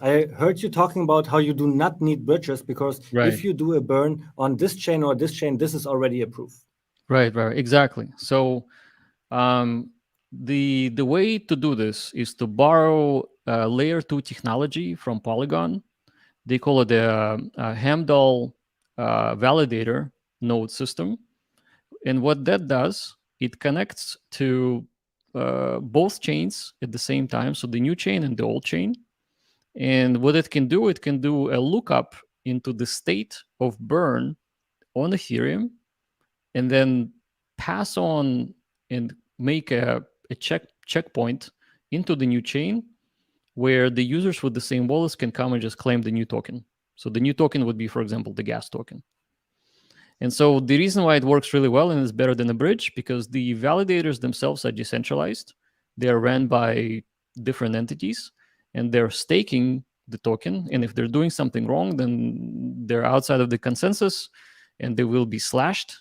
I heard you talking about how you do not need bridges, because if you do a burn on this chain or this chain, this is already a proof.
Right, exactly. So the way to do this is to borrow layer 2 technology from Polygon. They call it a Hamdall validator node system. And what that does, it connects to both chains at the same time, so the new chain and the old chain. And what it can do a lookup into the state of burn on Ethereum, and then pass on and make a checkpoint into the new chain, where the users with the same wallets can come and just claim the new token. So the new token would be, for example, the gas token. And so the reason why it works really well and is better than a bridge, because the validators themselves are decentralized. They are ran by different entities, and they're staking the token. And if they're doing something wrong, then they're outside of the consensus, and they will be slashed,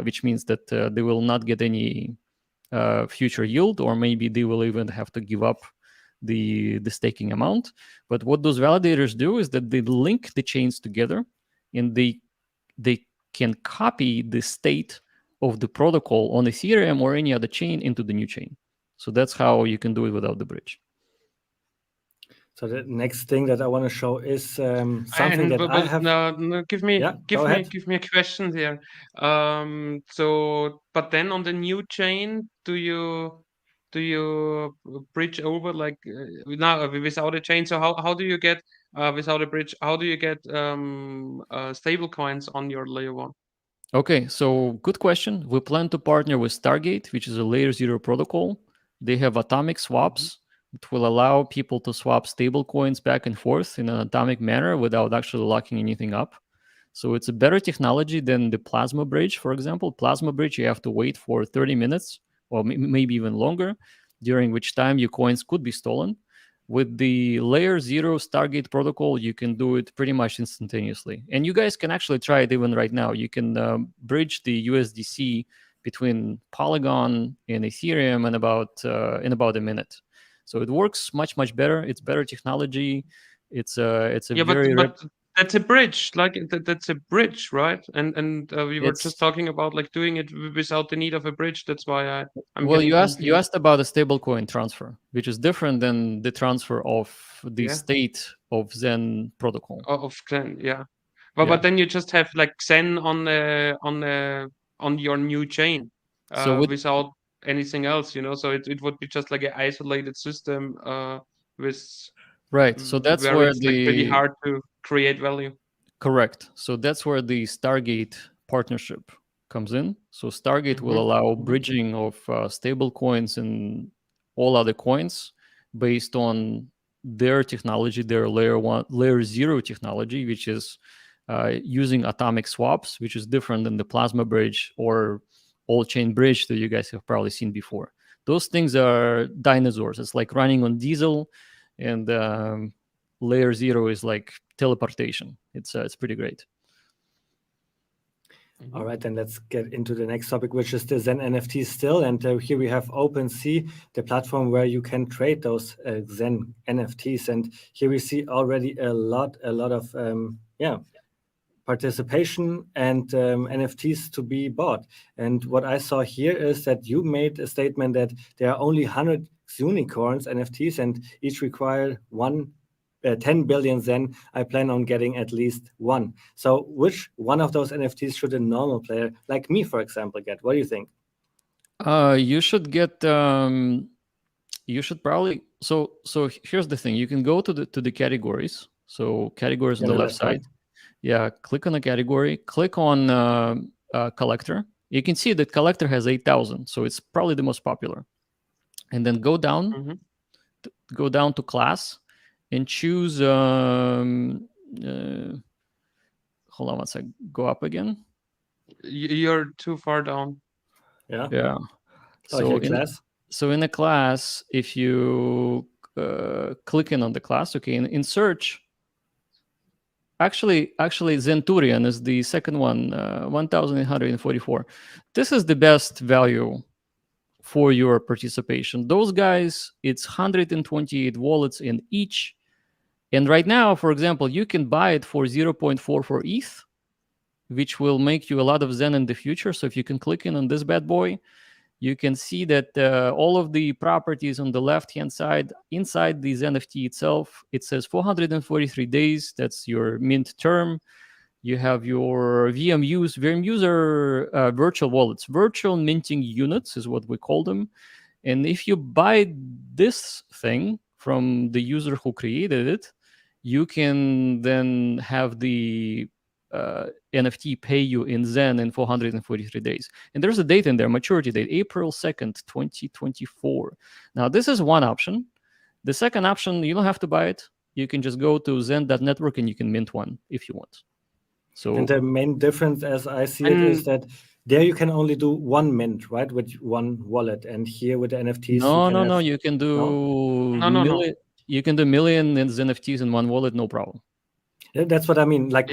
which means that they will not get any future yield, or maybe they will even have to give up the staking amount. But what those validators do is that they link the chains together, and they can copy the state of the protocol on Ethereum or any other chain into the new chain. So that's how you can do it without the bridge.
So the next thing that I want to show is something
And
that I have.
no, give me
Yeah, go ahead.
a question there. So but then on the new chain, do you bridge over like now without a chain? So how do you get without a bridge? How do you get stable coins on your layer one?
Okay, so good question. We plan to partner with Stargate, which is a layer 0 protocol. They have atomic swaps. It will allow people to swap stable coins back and forth in an atomic manner without actually locking anything up. So it's a better technology than the Plasma Bridge, for example. Plasma Bridge, you have to wait for 30 minutes or maybe even longer, during which time your coins could be stolen. With the layer 0 Stargate protocol, you can do it pretty much instantaneously. And you guys can actually try it even right now. You can bridge the USDC between Polygon and Ethereum in about a minute. So it works much better. It's better technology. It's a
Yeah, but that's a bridge, like that's a bridge, right? And we were just talking about like doing it without the need of a bridge. That's why I'm
well,
getting confused.
you asked about a stablecoin transfer, which is different than the transfer of the state of Zen protocol.
Of XEN, yeah. But then you just have like XEN on your new chain,
so
without anything else, you know. So it would be just like an isolated system with
right. So that's
where
where
it's like pretty hard to create value.
Correct. So that's where the Stargate partnership comes in. So Stargate will allow bridging of stable coins and all other coins based on their technology, their layer 0 technology, which is using atomic swaps, which is different than the Plasma Bridge or all-chain bridge that you guys have probably seen before. Those things are dinosaurs. It's like running on diesel, and layer 0 is like teleportation. It's pretty great.
All right, then let's get into the next topic, which is the Zen NFTs still. And here we have OpenSea, the platform where you can trade those Zen NFTs. And here we see already a lot of participation and NFTs to be bought. And what I saw here is that you made a statement that there are only 100 unicorns NFTs and each require 10 billion Zen. I plan on getting at least one. So which one of those NFTs should a normal player like me, for example, get? What do you think?
You should get you should probably so here's the thing. You can go to the categories. So categories on the left side. Yeah, click on a category, click on collector. You can see that collector has 8,000, so it's probably the most popular. And then go down, go down to class, and choose. Hold on one sec. Go up again.
You're too far down.
Yeah. So in a class, if you click in on the class, okay, in search. Actually, Zenturion is the second one, 1,844. This is the best value for your participation. Those guys, it's 128 wallets in each. And right now, for example, you can buy it for 0.44 ETH, which will make you a lot of Zen in the future. So if you can click in on this bad boy, you can see that all of the properties on the left-hand side, inside the NFT itself, it says 443 days. That's your mint term. You have your VMUs. VMUs are virtual wallets. Virtual minting units is what we call them. And if you buy this thing from the user who created it, you can then have the NFT pay you in Zen in 443 days. And there's a date in there, maturity date, April 2nd, 2024. Now, this is one option. The second option, you don't have to buy it. You can just go to zen.network and you can mint one if you want. So,
and the main difference, as I see it, is that there you can only do one mint, right, with one wallet. And here with the NFTs,
you can do you can do million NFTs in one wallet, no problem.
That's what I mean. Like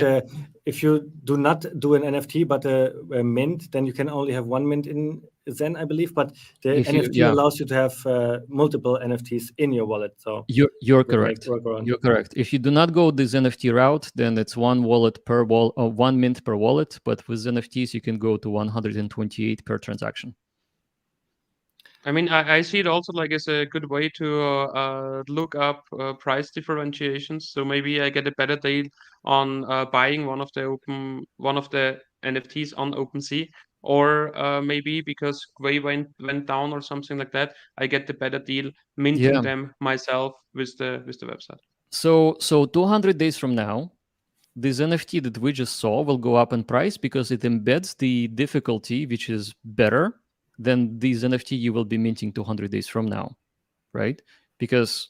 if you do not do an NFT but a mint, then you can only have one mint in Zen, I believe. But the NFT allows you to have multiple NFTs in your wallet. So
you're correct. You're correct. If you do not go this NFT route, then it's one wallet per one mint per wallet. But with NFTs, you can go to 128 per transaction.
I mean, I see it also like as a good way to look up price differentiations. So maybe I get a better deal on buying one of the NFTs on OpenSea, or maybe because Gwei went down or something like that, I get the better deal minting them myself with the website.
So 200 days from now, this NFT that we just saw will go up in price because it embeds the difficulty, which is better than these NFT you will be minting 200 days from now, right? Because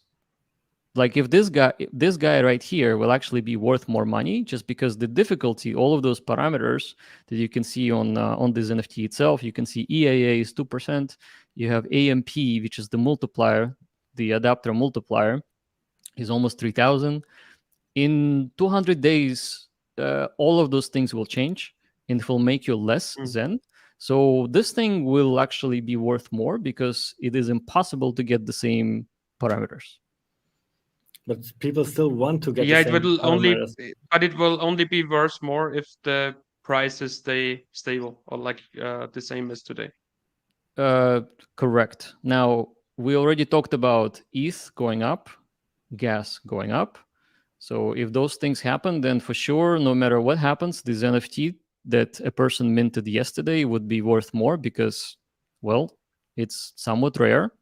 like if this guy right here will actually be worth more money just because the difficulty, all of those parameters that you can see on this NFT itself, you can see EAA is 2%, you have AMP, which is the multiplier, the adapter multiplier is almost 3,000. In 200 days, all of those things will change and it will make you less Zen. So this thing will actually be worth more because it is impossible to get the same parameters.
But people still want to get
Yeah,
the same parameters.
but it will only be worth more if the prices stay stable or like the same as today.
Correct. Now, we already talked about ETH going up, gas going up. So if those things happen, then for sure, no matter what happens, this NFT that a person minted yesterday would be worth more because, well, it's somewhat rare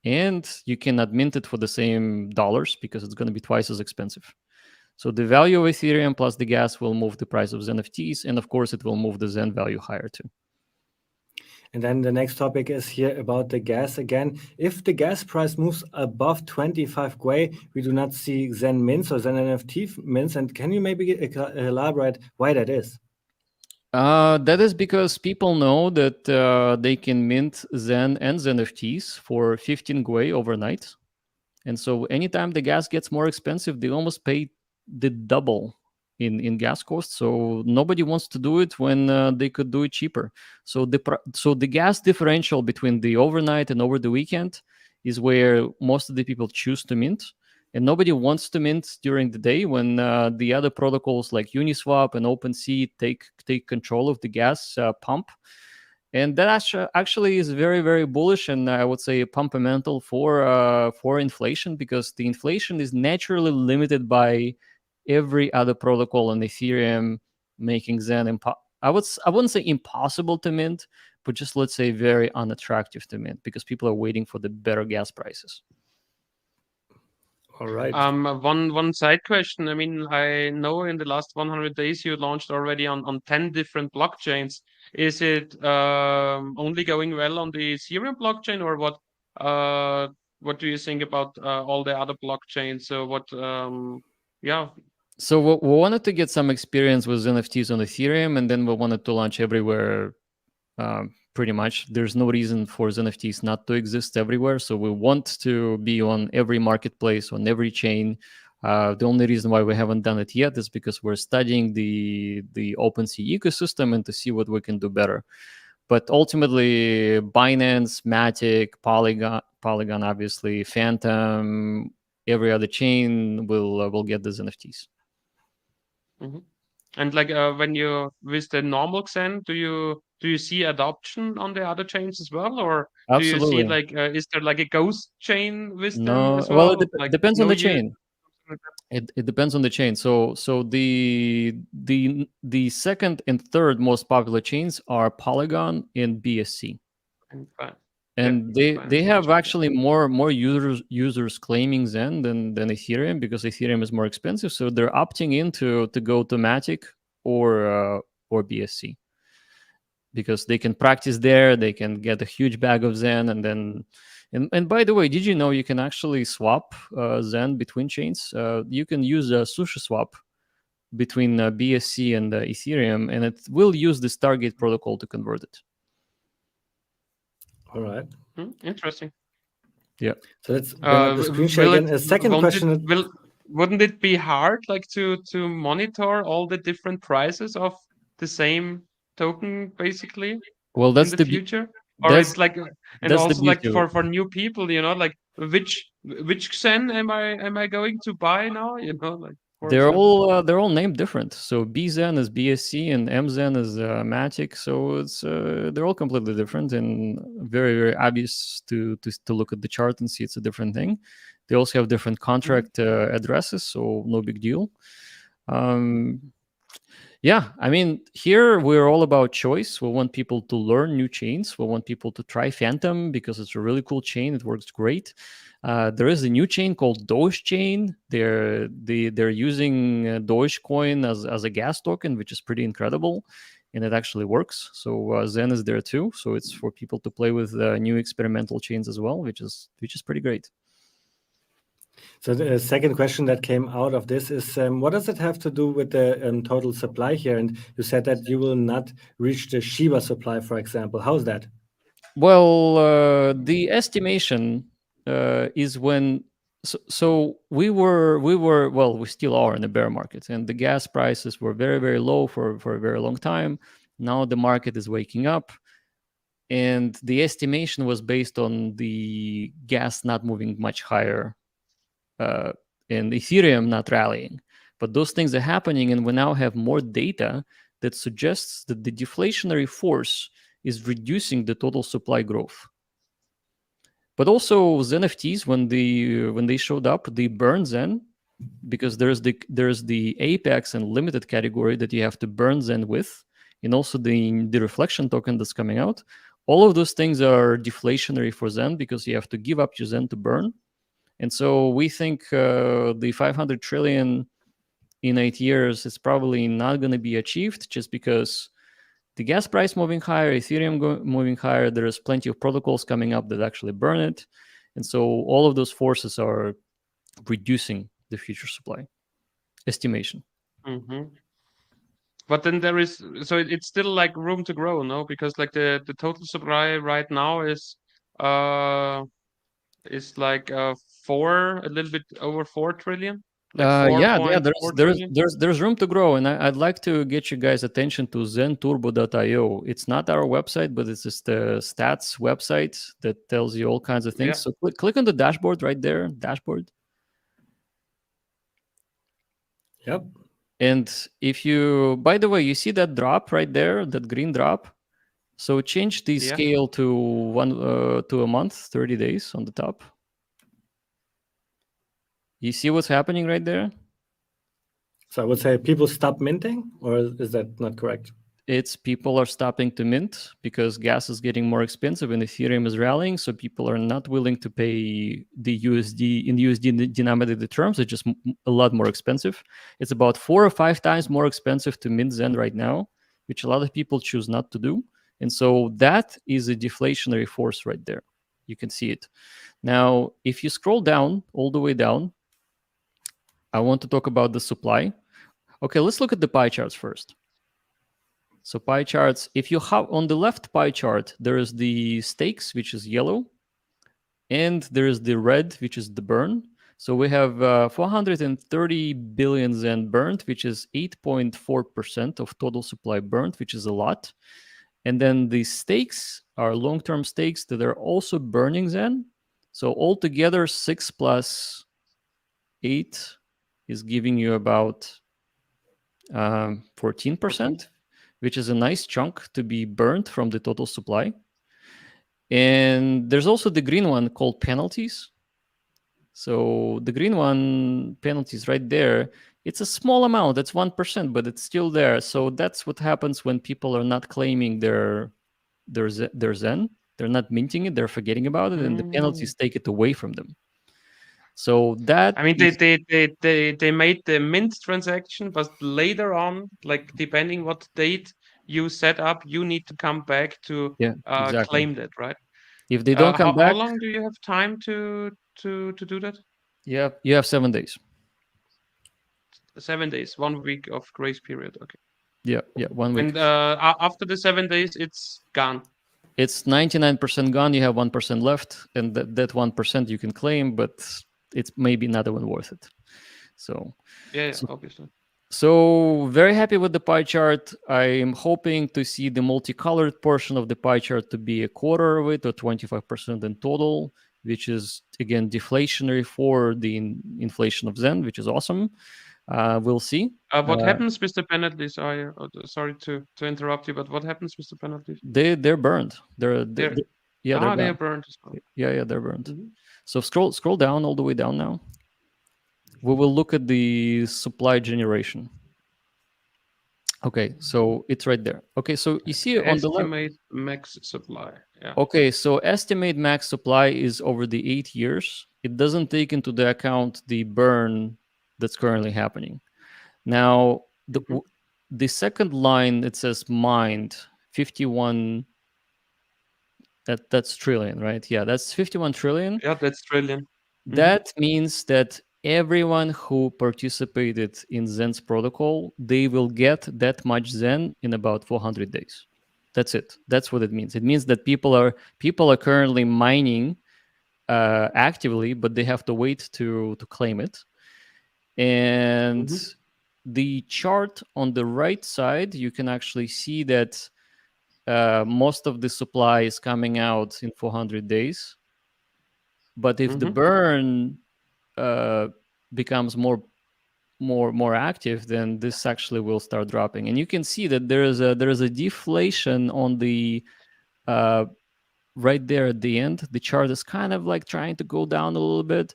and you cannot mint it for the same dollars because it's going to be twice as expensive. So the value of Ethereum plus the gas will move the price of NFTs, and of course, it will move the Zen value higher too.
And then the next topic is here about the gas again. If the gas price moves above 25 Gwei, we do not see Zen mints or Zen NFT mints. And can you maybe elaborate why that is?
That is because people know that they can mint Zen and Zen NFTs for 15 Gwei overnight. And so anytime the gas gets more expensive, they almost pay the double in gas costs. So nobody wants to do it when they could do it cheaper. So the gas differential between the overnight and over the weekend is where most of the people choose to mint. And nobody wants to mint during the day when the other protocols like Uniswap and OpenSea take control of the gas pump. And that actually is very, very bullish, and I would say pumpamental for inflation, because the inflation is naturally limited by every other protocol on Ethereum, making Zen I wouldn't say impossible to mint, but just let's say very unattractive to mint because people are waiting for the better gas prices.
All right.
One side question. I mean, I know in the last 100 days you launched already on 10 different blockchains. Is it only going well on the Ethereum blockchain, or what do you think about all the other blockchains? So yeah.
So we wanted to get some experience with NFTs on Ethereum, and then we wanted to launch everywhere. Pretty much, there's no reason for NFTs not to exist everywhere. So we want to be on every marketplace, on every chain. The only reason why we haven't done it yet is because we're studying the OpenSea ecosystem and to see what we can do better. But ultimately, Binance, Matic, Polygon, obviously, Phantom, every other chain will get these NFTs.
Mm-hmm. And like when you with the normal XEN, do you see adoption on the other chains as well, or
Absolutely.
do you see like is there like a ghost chain with them
No,
as well?
well, it
like
depends on
no
the
use,
chain. It depends on the chain. So the second and third most popular chains are Polygon and BSC. And they have actually more users claiming Zen than Ethereum, because Ethereum is more expensive. So they're opting in to go to Matic or BSC, because they can practice there, they can get a huge bag of Zen, and then and by the way, did you know you can actually swap Zen between chains? You can use a SushiSwap between BSC and Ethereum, and it will use the Stargate protocol to convert it.
All right.
Interesting.
Yeah. So let's bring up the screen share again. A second question.
Wouldn't it be hard, like to monitor all the different prices of the same token, basically?
Well, that's
in the future, or it's like, and also like for new people, like which XEN am I going to buy now? Like. for
They're
example?
all named different. So BZen is BSC and MZen is Matic. So it's they're all completely different and very very obvious to look at the chart and see it's a different thing. They also have different contract addresses, so no big deal. Yeah, I mean, here we're all about choice. We want people to learn new chains. We want people to try Phantom because it's a really cool chain. It works great. There is a new chain called Doge chain. They're using Dogecoin as a gas token, which is pretty incredible, and it actually works. So Zen is there too. So it's for people to play with new experimental chains as well, which is pretty great.
So the second question that came out of this is, what does it have to do with the total supply here? And you said that you will not reach the Shiba supply, for example. How's that?
Well, the estimation is when. So we still are in a bear market, and the gas prices were very, very low for a very long time. Now the market is waking up, and the estimation was based on the gas not moving much higher and Ethereum not rallying. But those things are happening, and we now have more data that suggests that the deflationary force is reducing the total supply growth. But also the NFTs, when they showed up, they burned Zen because there's the Apex and limited category that you have to burn Zen with, and also the reflection token that's coming out. All of those things are deflationary for Zen because you have to give up your Zen to burn. And so we think the 500 trillion in 8 years is probably not going to be achieved just because the gas price moving higher, Ethereum moving higher, there is plenty of protocols coming up that actually burn it. And so all of those forces are reducing the future supply estimation.
But then there is, so it's still like room to grow, no? Because like the total supply right now is like a little bit over 4 trillion. Like
Yeah,
4.4 trillion.
there's room to grow, and I'd like to get you guys' attention to zenturbo.io. It's not our website, but it's just the stats website that tells you all kinds of things.
Yeah.
So click on the dashboard right there, dashboard.
Yep.
And if you, by the way, you see that drop right there, that green drop. So change the scale to to a month, 30 days on the top. You see what's happening right there?
So I would say people stop minting, or is that not correct?
It's people are stopping to mint because gas is getting more expensive and Ethereum is rallying. So people are not willing to pay the USD in USD denominated terms. It's just a lot more expensive. It's about 4 or 5 times more expensive to mint Zen right now, which a lot of people choose not to do. And so that is a deflationary force right there. You can see it. Now, if you scroll down, all the way down, I want to talk about the supply. Okay, let's look at the pie charts first. So pie charts, if you have on the left pie chart, there is the stakes, which is yellow, and there is the red, which is the burn. So we have 430 billion Zen burnt, which is 8.4% of total supply burnt, which is a lot. And then the stakes are long-term stakes that are also burning Zen. So altogether, 6 plus 8 is giving you about 14%, which is a nice chunk to be burnt from the total supply. And there's also the green one called penalties. So the green one, penalties right there, it's a small amount, that's 1%, but it's still there. So that's what happens when people are not claiming their Zen. They're not minting it, they're forgetting about it, and the penalties take it away from them. So that,
I mean, they made the mint transaction, but later on, like depending what date you set up, you need to come back to claim that, right?
If they don't come back,
how long do you have time to do that?
Yeah, you have 7 days.
7 days, 1 week of grace period. Okay.
Yeah, 1 week.
And after the 7 days, it's gone.
It's 99% gone. You have 1% left, and that 1% you can claim, but it's maybe not even worth it. So
obviously.
So very happy with the pie chart. I'm hoping to see the multicolored portion of the pie chart to be a quarter of it, or 25% in total, which is again deflationary for the inflation of Zen, which is awesome. We'll see.
What happens with the penalties? Sorry to interrupt you, but what happens with the penalties?
They're burned. They're
they're burned as well.
Yeah, they're burned. So scroll down, all the way down now. We will look at the supply generation. Okay, so it's right there. Okay, so you see on the left.
Estimate max supply. Yeah.
Okay, so estimate max supply is over the 8 years. It doesn't take into the account the burn that's currently happening. Now, the second line, it says mined 51. That's trillion, right? Yeah, that's 51 trillion.
Yeah, that's trillion.
That means that everyone who participated in Zen's protocol, they will get that much Zen in about 400 days. That's it. That's what it means. It means that people are currently mining actively, but they have to wait to claim it. And the chart on the right side, you can actually see that most of the supply is coming out in 400 days. But if the burn becomes more active, then this actually will start dropping. And you can see that there is a deflation on the right there at the end. The chart is kind of like trying to go down a little bit.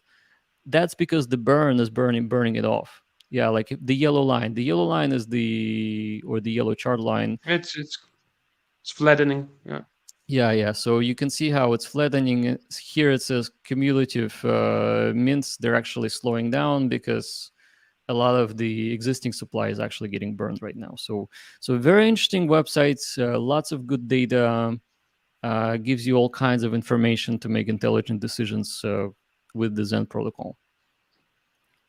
That's because the burn is burning it off. Yeah, like the yellow line. The yellow line is the yellow chart line.
It's flattening.
Yeah. So you can see how it's flattening. Here it says cumulative mints. They're actually slowing down because a lot of the existing supply is actually getting burned right now. So very interesting websites. Lots of good data. Gives you all kinds of information to make intelligent decisions with the Zen protocol.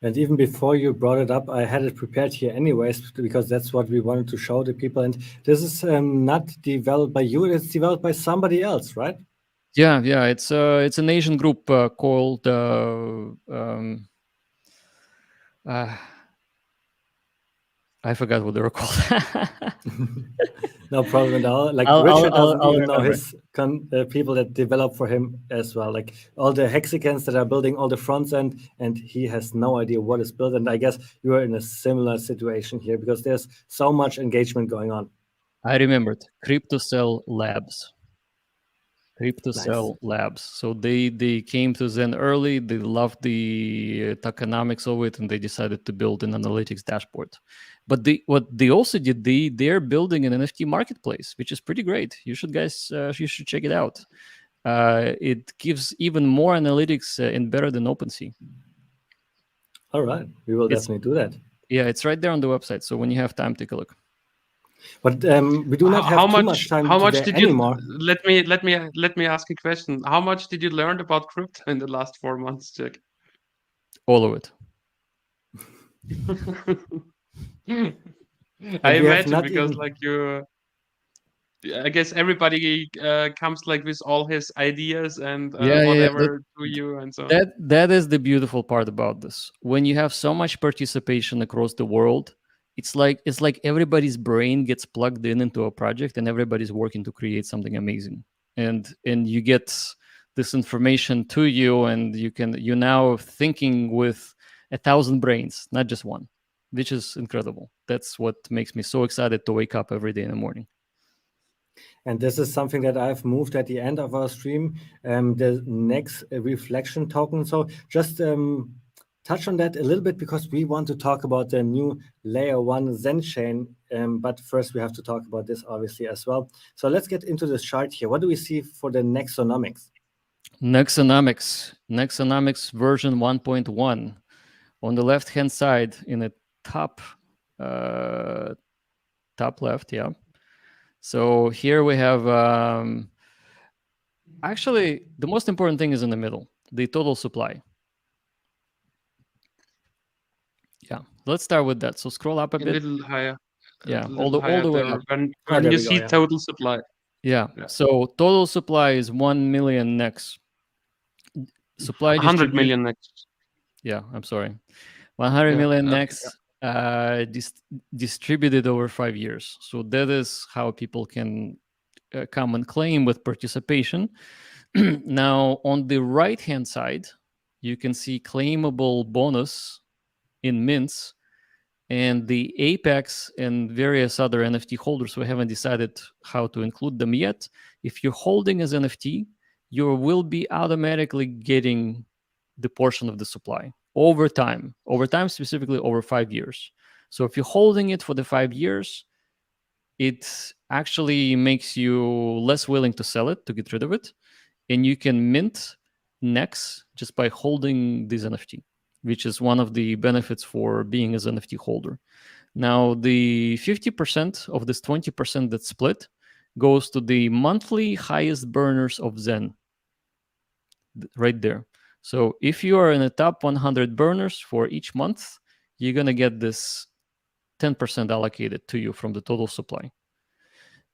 And even before you brought it up, I had it prepared here anyways, because that's what we wanted to show the people. And this is not developed by you, it's developed by somebody else, right?
Yeah. It's an Asian group called I forgot what they were called.
No problem at all. Like Richard doesn't even know his people that develop for him as well. Like all the Hexicans that are building all the fronts end, and he has no idea what is built. And I guess you are in a similar situation here because there's so much engagement going on.
I remembered CryptoCell Labs. CryptoCell Labs. So they came to Zen early. They loved the tokenomics of it, and they decided to build an analytics dashboard. But what they also did, they're building an NFT marketplace, which is pretty great. You should check it out. It gives even more analytics and better than OpenSea.
All right, we will definitely do that.
Yeah, it's right there on the website. So when you have time, take a look.
But we do not have too much time anymore.
Let me ask a question. How much did you learn about crypto in the last 4 months, Jack?
All of it.
I imagine because I guess everybody comes like with all his ideas and whatever to you and so on.
That is the beautiful part about this. When you have so much participation across the world, it's like everybody's brain gets plugged into a project and everybody's working to create something amazing. And you get this information to you, and you're now thinking with 1,000 brains, not just one, which is incredible. That's what makes me so excited to wake up every day in the morning.
And this is something that I've moved at the end of our stream, the next reflection token. So just touch on that a little bit, because we want to talk about the new layer 1 Zen chain. But first we have to talk about this obviously as well. So let's get into this chart here. What do we see for the Nexonomics?
Nexonomics version 1.1. On the left-hand side in the top left, yeah. So here we have, actually, the most important thing is in the middle, the total supply. Yeah, let's start with that. So scroll up a bit.
A little higher.
Yeah, all the way up.
When you see total supply.
Yeah, so total supply is 1 million NEX. Supply
100 million NEX.
Yeah, I'm sorry. 100 million NEX distributed over 5 years. So that is how people can come and claim with participation. Now, on the right-hand side, you can see claimable bonus in mints. And the Apex and various other NFT holders, we haven't decided how to include them yet. If you're holding as NFT, you will be automatically getting the portion of the supply over time, specifically over 5 years. So if you're holding it for the 5 years, it actually makes you less willing to sell it, to get rid of it. And you can mint NEX just by holding this NFT, which is one of the benefits for being as an NFT holder. Now, the 50% of this 20% that's split goes to the monthly highest burners of Zen, right there. So if you are in the top 100 burners for each month, you're going to get this 10% allocated to you from the total supply.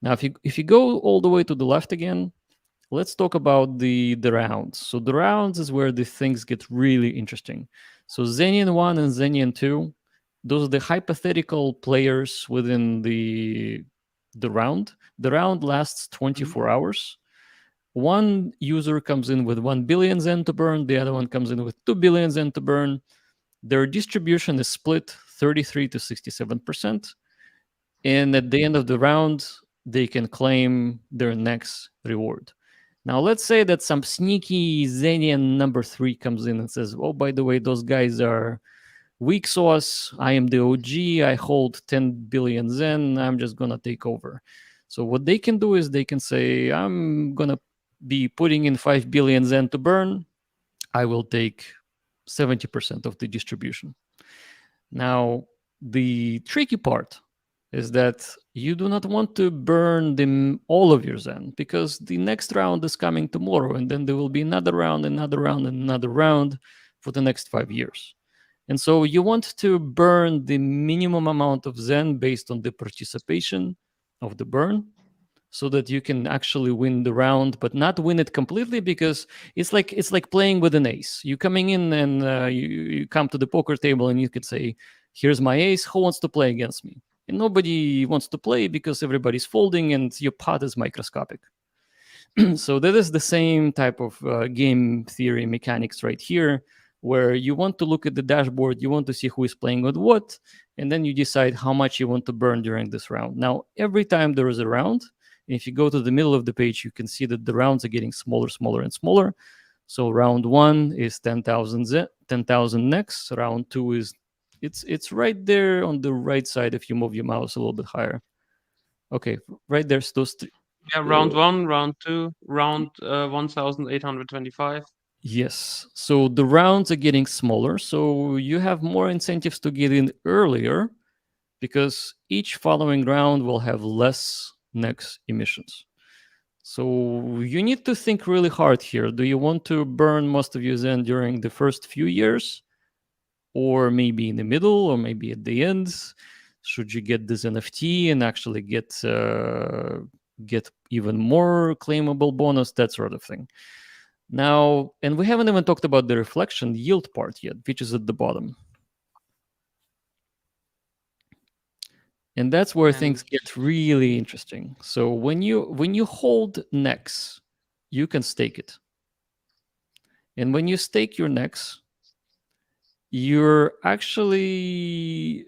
Now, if you go all the way to the left again, let's talk about the rounds. So the rounds is where the things get really interesting. So Zenian 1 and Zenian 2, those are the hypothetical players within the round. The round lasts 24 hours. One user comes in with 1 billion Zen to burn. The other one comes in with 2 billion Zen to burn. Their distribution is split 33 to 67%. And at the end of the round, they can claim their next reward. Now, let's say that some sneaky Zenian number 3 comes in and says, oh, by the way, those guys are weak sauce. I am the OG. I hold 10 billion Zen. I'm just going to take over. So what they can do is they can say, I'm going to be putting in 5 billion Zen to burn. I will take 70% of the distribution. Now, the tricky part is that you do not want to burn all of your Zen, because the next round is coming tomorrow, and then there will be another round, another round, and another round for the next 5 years. And so you want to burn the minimum amount of Zen based on the participation of the burn, so that you can actually win the round, but not win it completely, because it's like playing with an ace. You're coming in and you come to the poker table and you could say, here's my ace, who wants to play against me? And nobody wants to play because everybody's folding and your pot is microscopic. So that is the same type of game theory mechanics right here, where you want to look at the dashboard, you want to see who is playing with what, and then you decide how much you want to burn during this round. Now, every time there is a round, if you go to the middle of the page, you can see that the rounds are getting smaller, smaller, and smaller. So round 1 is 10,000 next. Round 2 is it's right there on the right side if you move your mouse a little bit higher. Okay, right there's those three.
Yeah, round 1, round 2, round 1,825.
Yes. So the rounds are getting smaller. So you have more incentives to get in earlier, because each following round will have less next emissions. So you need to think really hard here. Do you want to burn most of your Zen during the first few years, or maybe in the middle, or maybe at the end? Should you get this NFT and actually get even more claimable bonus, that sort of thing? Now, and we haven't even talked about the reflection yield part yet, which is at the bottom. And that's where things get really interesting. So when you hold NEX, you can stake it. And when you stake your NEX, you're actually,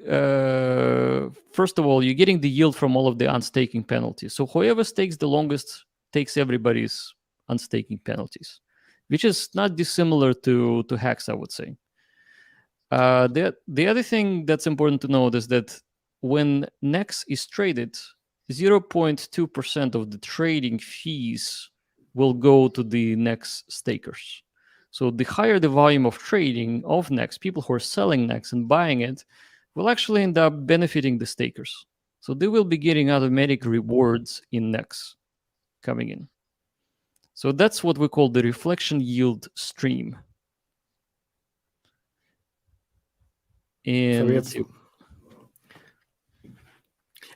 first of all, you're getting the yield from all of the unstaking penalties. So whoever stakes the longest takes everybody's unstaking penalties, which is not dissimilar to HEX, I would say. The other thing that's important to note is that when NEX is traded, 0.2% of the trading fees will go to the NEX stakers. So the higher the volume of trading of NEX, people who are selling NEX and buying it will actually end up benefiting the stakers. So they will be getting automatic rewards in NEX coming in. So that's what we call the reflection yield stream. And
so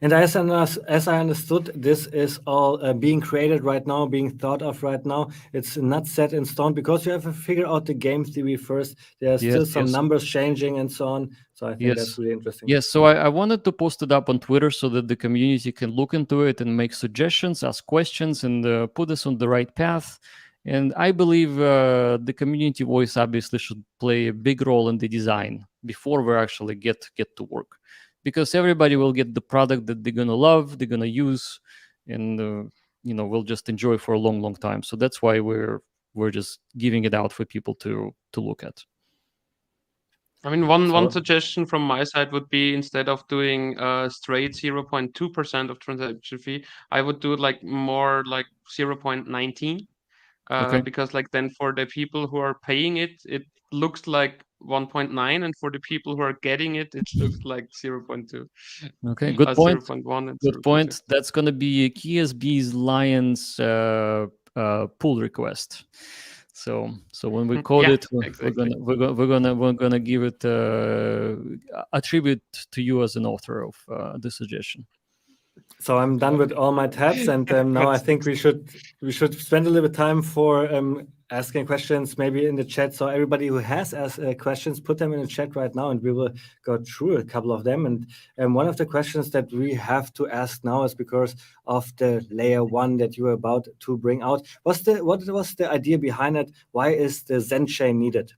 and as I understood, this is all being created right now, being thought of right now. It's not set in stone, because you have to figure out the game theory first. There are still some numbers changing and so on. So I think that's really interesting.
Yes, so I wanted to post it up on Twitter so that the community can look into it and make suggestions, ask questions, and put us on the right path. And I believe the community voice obviously should play a big role in the design before we actually get to work, because everybody will get the product that they're gonna love, they're gonna use, and we'll just enjoy for a long time. So that's why we're just giving it out for people to look at.
I mean, one suggestion from my side would be, instead of doing straight 0.2% of transaction fee, I would do it like more like 0.19.
Okay.
Because like then for the people who are paying it, it looks like 1.9, and for the people who are getting it, it looks like 0.2.
Okay, good point.
0.1 and
Good
0.2.
point. That's going to be KSB's Lions pull request. So when we code it,
exactly.
we're gonna give it attribute to you as an author of the suggestion.
So I'm done with all my tabs, and now I think we should spend a little bit time for asking questions, maybe in the chat. So everybody who has asked questions, put them in the chat right now, and we will go through a couple of them. And one of the questions that we have to ask now is because of the layer 1 that you were about to bring out. What was the idea behind it? Why is the Zen chain needed?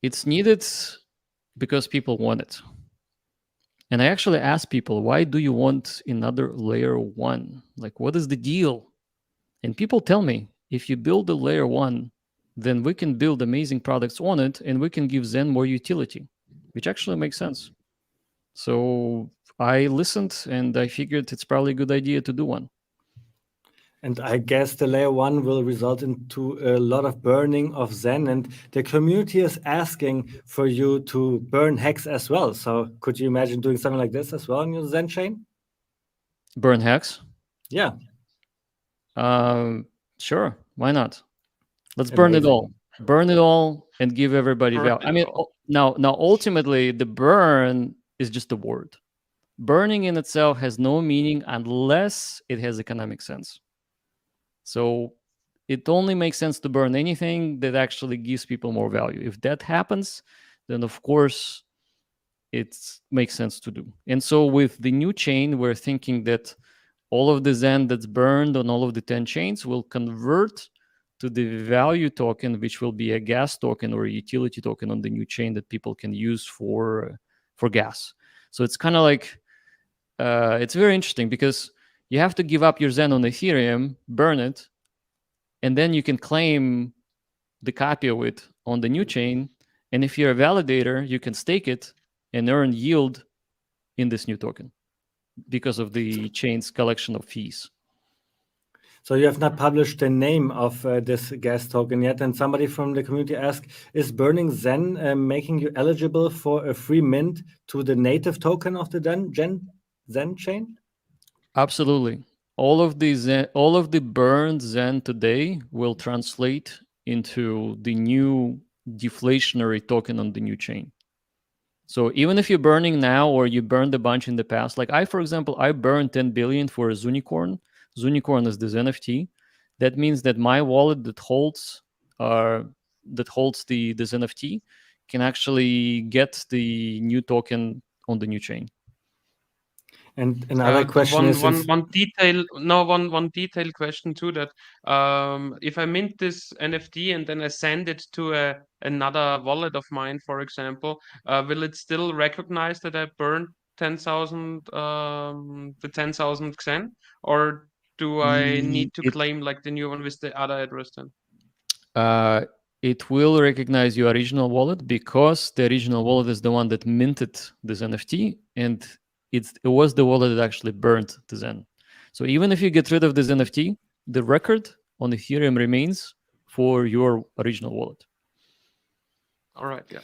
It's needed because people want it. And I actually asked people, why do you want another layer 1? Like, what is the deal? And people tell me, if you build a layer 1, then we can build amazing products on it, and we can give Zen more utility, which actually makes sense. So I listened, and I figured it's probably a good idea to do one.
And I guess the layer 1 will result into a lot of burning of Zen, and the community is asking for you to burn HEX as well. So could you imagine doing something like this as well in your Zen chain?
Burn HEX?
Yeah.
Sure. Why not? Let's burn it all. Burn it all and give everybody value. I mean, now ultimately the burn is just a word. Burning in itself has no meaning unless it has economic sense. So it only makes sense to burn anything that actually gives people more value. If that happens, then of course it makes sense to do. And so with the new chain, we're thinking that all of the Zen that's burned on all of the 10 chains will convert to the value token, which will be a gas token or a utility token on the new chain that people can use for gas. So it's kind of like, it's very interesting because you have to give up your Zen on Ethereum, burn it, and then you can claim the copy of it on the new chain. And if you're a validator, you can stake it and earn yield in this new token because of the chain's collection of fees.
So you have not published the name of this gas token yet. And somebody from the community asked, is burning Zen making you eligible for a free mint to the native token of the Zen chain?
Absolutely. All of the burned Zen today will translate into the new deflationary token on the new chain. So even if you're burning now or you burned a bunch in the past, like for example, I burned 10 billion for a Zunicorn. Zunicorn is this NFT. That means that my wallet that holds this NFT can actually get the new token on the new chain.
And another question is
one detailed question to that. If I mint this NFT and then I send it to another wallet of mine, for example, will it still recognize that I burned 10,000 the 10,000 XEN, or do I need to claim like the new one with the other address then?
It will recognize your original wallet because the original wallet is the one that minted this NFT, and it was the wallet that actually burned the Zen. So even if you get rid of this NFT, the record on Ethereum remains for your original wallet.
All right, yeah.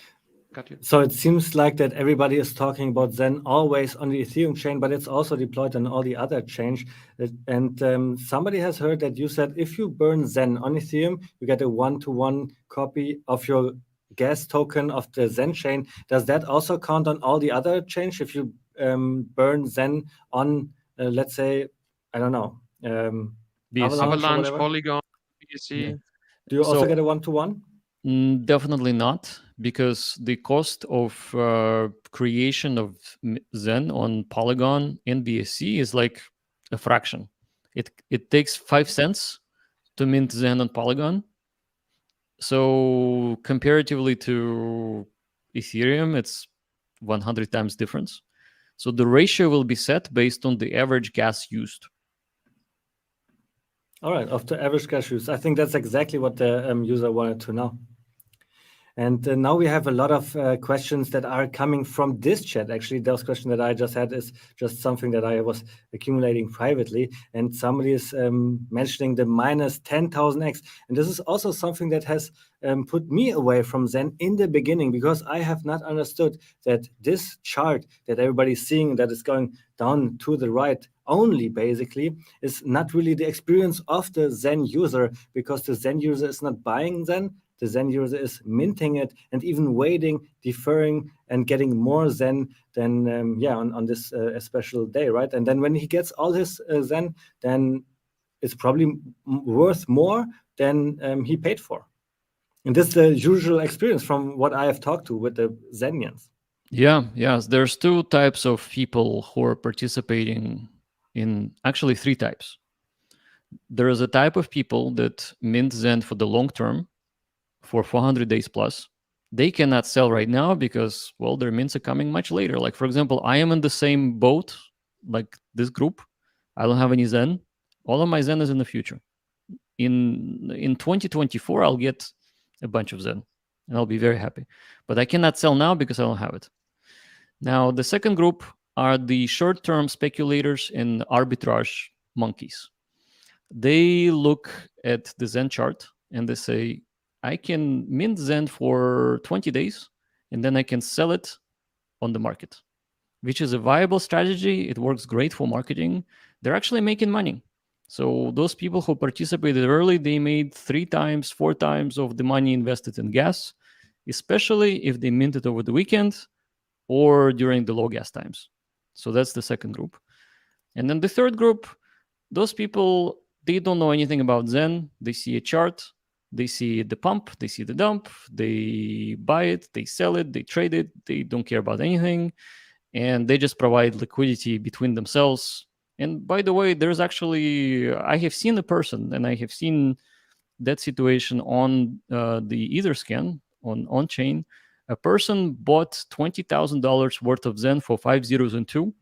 Got you.
So it seems like that everybody is talking about Zen always on the Ethereum chain, but it's also deployed on all the other chains. And somebody has heard that you said if you burn Zen on Ethereum, you get a 1-to-1 copy of your gas token of the Zen chain. Does that also count on all the other chains? If you burn Zen on, let's say, I don't know,
Avalanche, Polygon, BSC.
Yeah. Do you also get a 1-to-1?
Definitely not, because the cost of creation of Zen on Polygon and BSC is like a fraction. It takes 5 cents to mint Zen on Polygon. So comparatively to Ethereum, it's 100 times difference. So the ratio will be set based on the average gas used.
All right, of the average gas use. I think that's exactly what the user wanted to know. And now we have a lot of questions that are coming from this chat. Actually, those questions that I just had is just something that I was accumulating privately. And somebody is mentioning the minus 10,000x. And this is also something that has put me away from Zen in the beginning, because I have not understood that this chart that everybody's seeing that is going down to the right only basically is not really the experience of the Zen user, because the Zen user is not buying Zen. The Zen user is minting it and even waiting, deferring, and getting more Zen than on this special day, right? And then when he gets all his Zen, then it's probably worth more than he paid for. And this is the usual experience from what I have talked to with the Zenians.
Yeah, yes. There's two types of people who are participating in, actually 3 types. There is a type of people that mint Zen for the long term, for 400 days plus. They cannot sell right now because, well, their mints are coming much later. Like, for example, I am in the same boat like this group. I don't have any Zen. All of my Zen is in the future. In 2024, I'll get a bunch of Zen and I'll be very happy. But I cannot sell now because I don't have it. Now, the second group are the short-term speculators and arbitrage monkeys. They look at the Zen chart and they say, I can mint Zen for 20 days and then I can sell it on the market, which is a viable strategy. It works great for marketing. They're actually making money. So those people who participated early, they made 3 times, 4 times of the money invested in gas, especially if they minted over the weekend or during the low gas times. So that's the second group. And then the third group, those people, they don't know anything about Zen. They see a chart, they see the pump, they see the dump, they buy it, they sell it, they trade it, they don't care about anything, and they just provide liquidity between themselves. And by the way, there's actually, I have seen a person, and I have seen that situation on the Etherscan, on-chain. A person bought $20,000 worth of Zen for 5 zeros and 2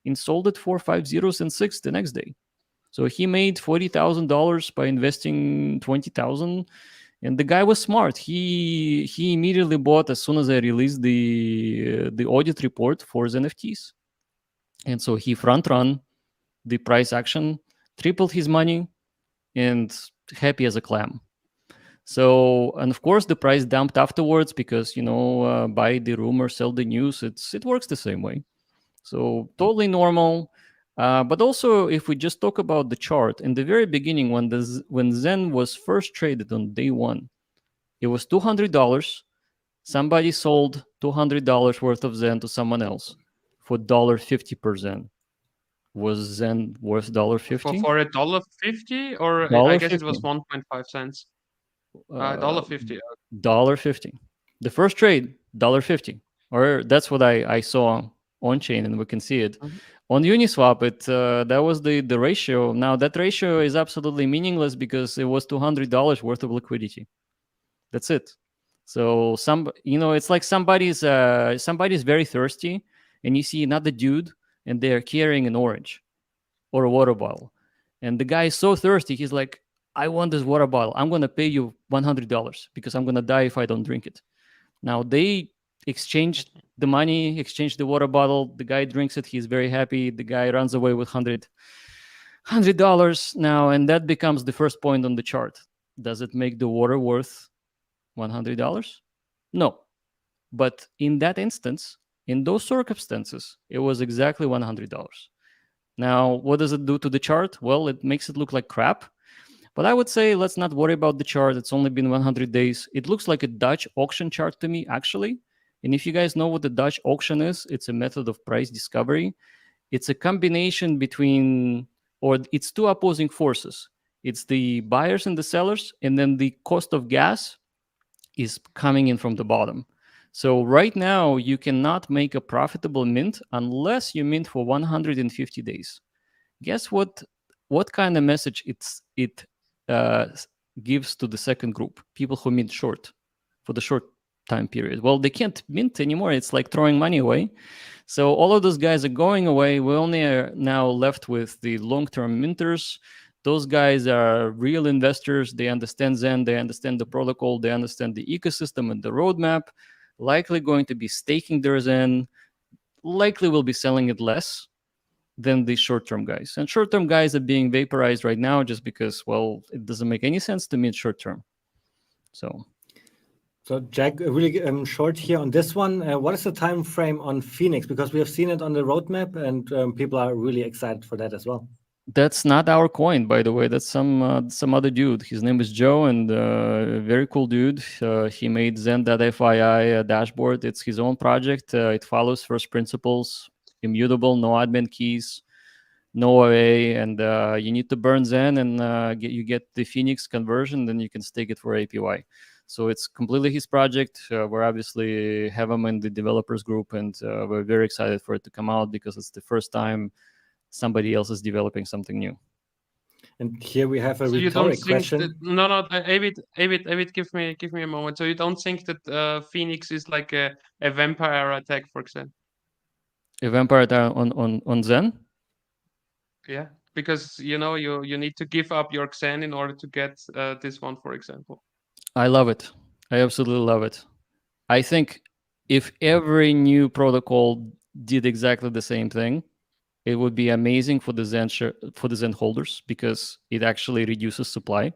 and sold it for 5 zeros and 6 the next day. So he made $40,000 by investing 20,000, and the guy was smart. He immediately bought as soon as I released the audit report for the NFTs, and so he front run the price action, tripled his money, and happy as a clam. So, and of course, the price dumped afterwards because buy the rumor, sell the news. It works the same way. So totally normal. But also, if we just talk about the chart, in the very beginning, when Zen was first traded on day 1, it was $200. Somebody sold $200 worth of Zen to someone else for $1.50 per Zen. Was Zen worth $1.50?
For $1.50, or I guess it was 1.5 cents. $1.50.
$1.50. The first trade, $1.50. Or that's what I saw on chain, and we can see it.
Mm-hmm.
On Uniswap, that was the ratio. Now that ratio is absolutely meaningless because it was $200 worth of liquidity. That's it. So it's like somebody's very thirsty, and you see another dude, and they're carrying an orange or a water bottle, and the guy is so thirsty, he's like, I want this water bottle. I'm gonna pay you $100 because I'm gonna die if I don't drink it. Now they exchanged the money, exchanged the water bottle. The guy drinks it. He's very happy. The guy runs away with $100 now, and that becomes the first point on the chart. Does it make the water worth $100? No. But in that instance, in those circumstances, it was exactly $100. Now, what does it do to the chart? Well, it makes it look like crap. But I would say let's not worry about the chart. It's only been 100 days. It looks like a Dutch auction chart to me, actually. And if you guys know what the Dutch auction is, it's a method of price discovery. It's a combination between, or it's 2 opposing forces. It's the buyers and the sellers, and then the cost of gas is coming in from the bottom. So right now, you cannot make a profitable mint unless you mint for 150 days. Guess what kind of message it gives to the second group, people who mint short for the short time period. Well, they can't mint anymore. It's like throwing money away. So all of those guys are going away. We only are now left with the long-term minters. Those guys are real investors. They understand Zen. They understand the protocol. They understand the ecosystem and the roadmap. Likely going to be staking their Zen. Likely will be selling it less than the short-term guys. And short-term guys are being vaporized right now just because, well, it doesn't make any sense to mint short-term. So
Jack, really short here on this one. What is the time frame on Phoenix? Because we have seen it on the roadmap, and people are really excited for that as well.
That's not our coin, by the way. That's some other dude. His name is Joe, and very cool dude. He made Zen.fyi dashboard. It's his own project. It follows first principles, immutable, no admin keys, no OA, and you need to burn Zen, and you get the Phoenix conversion. Then you can stake it for APY. So it's completely his project. We're obviously have him in the developers group, and we're very excited for it to come out because it's the first time somebody else is developing something new.
And here we have a
So you don't
rhetoric
think
question.
that, no, David, give me a moment. So you don't think that Phoenix is like a vampire attack, for example?
A vampire attack on Zen?
Yeah, because you need to give up your XEN in order to get this one, for example.
I love it. I absolutely love it. I think if every new protocol did exactly the same thing, it would be amazing for the Zen holders because it actually reduces supply.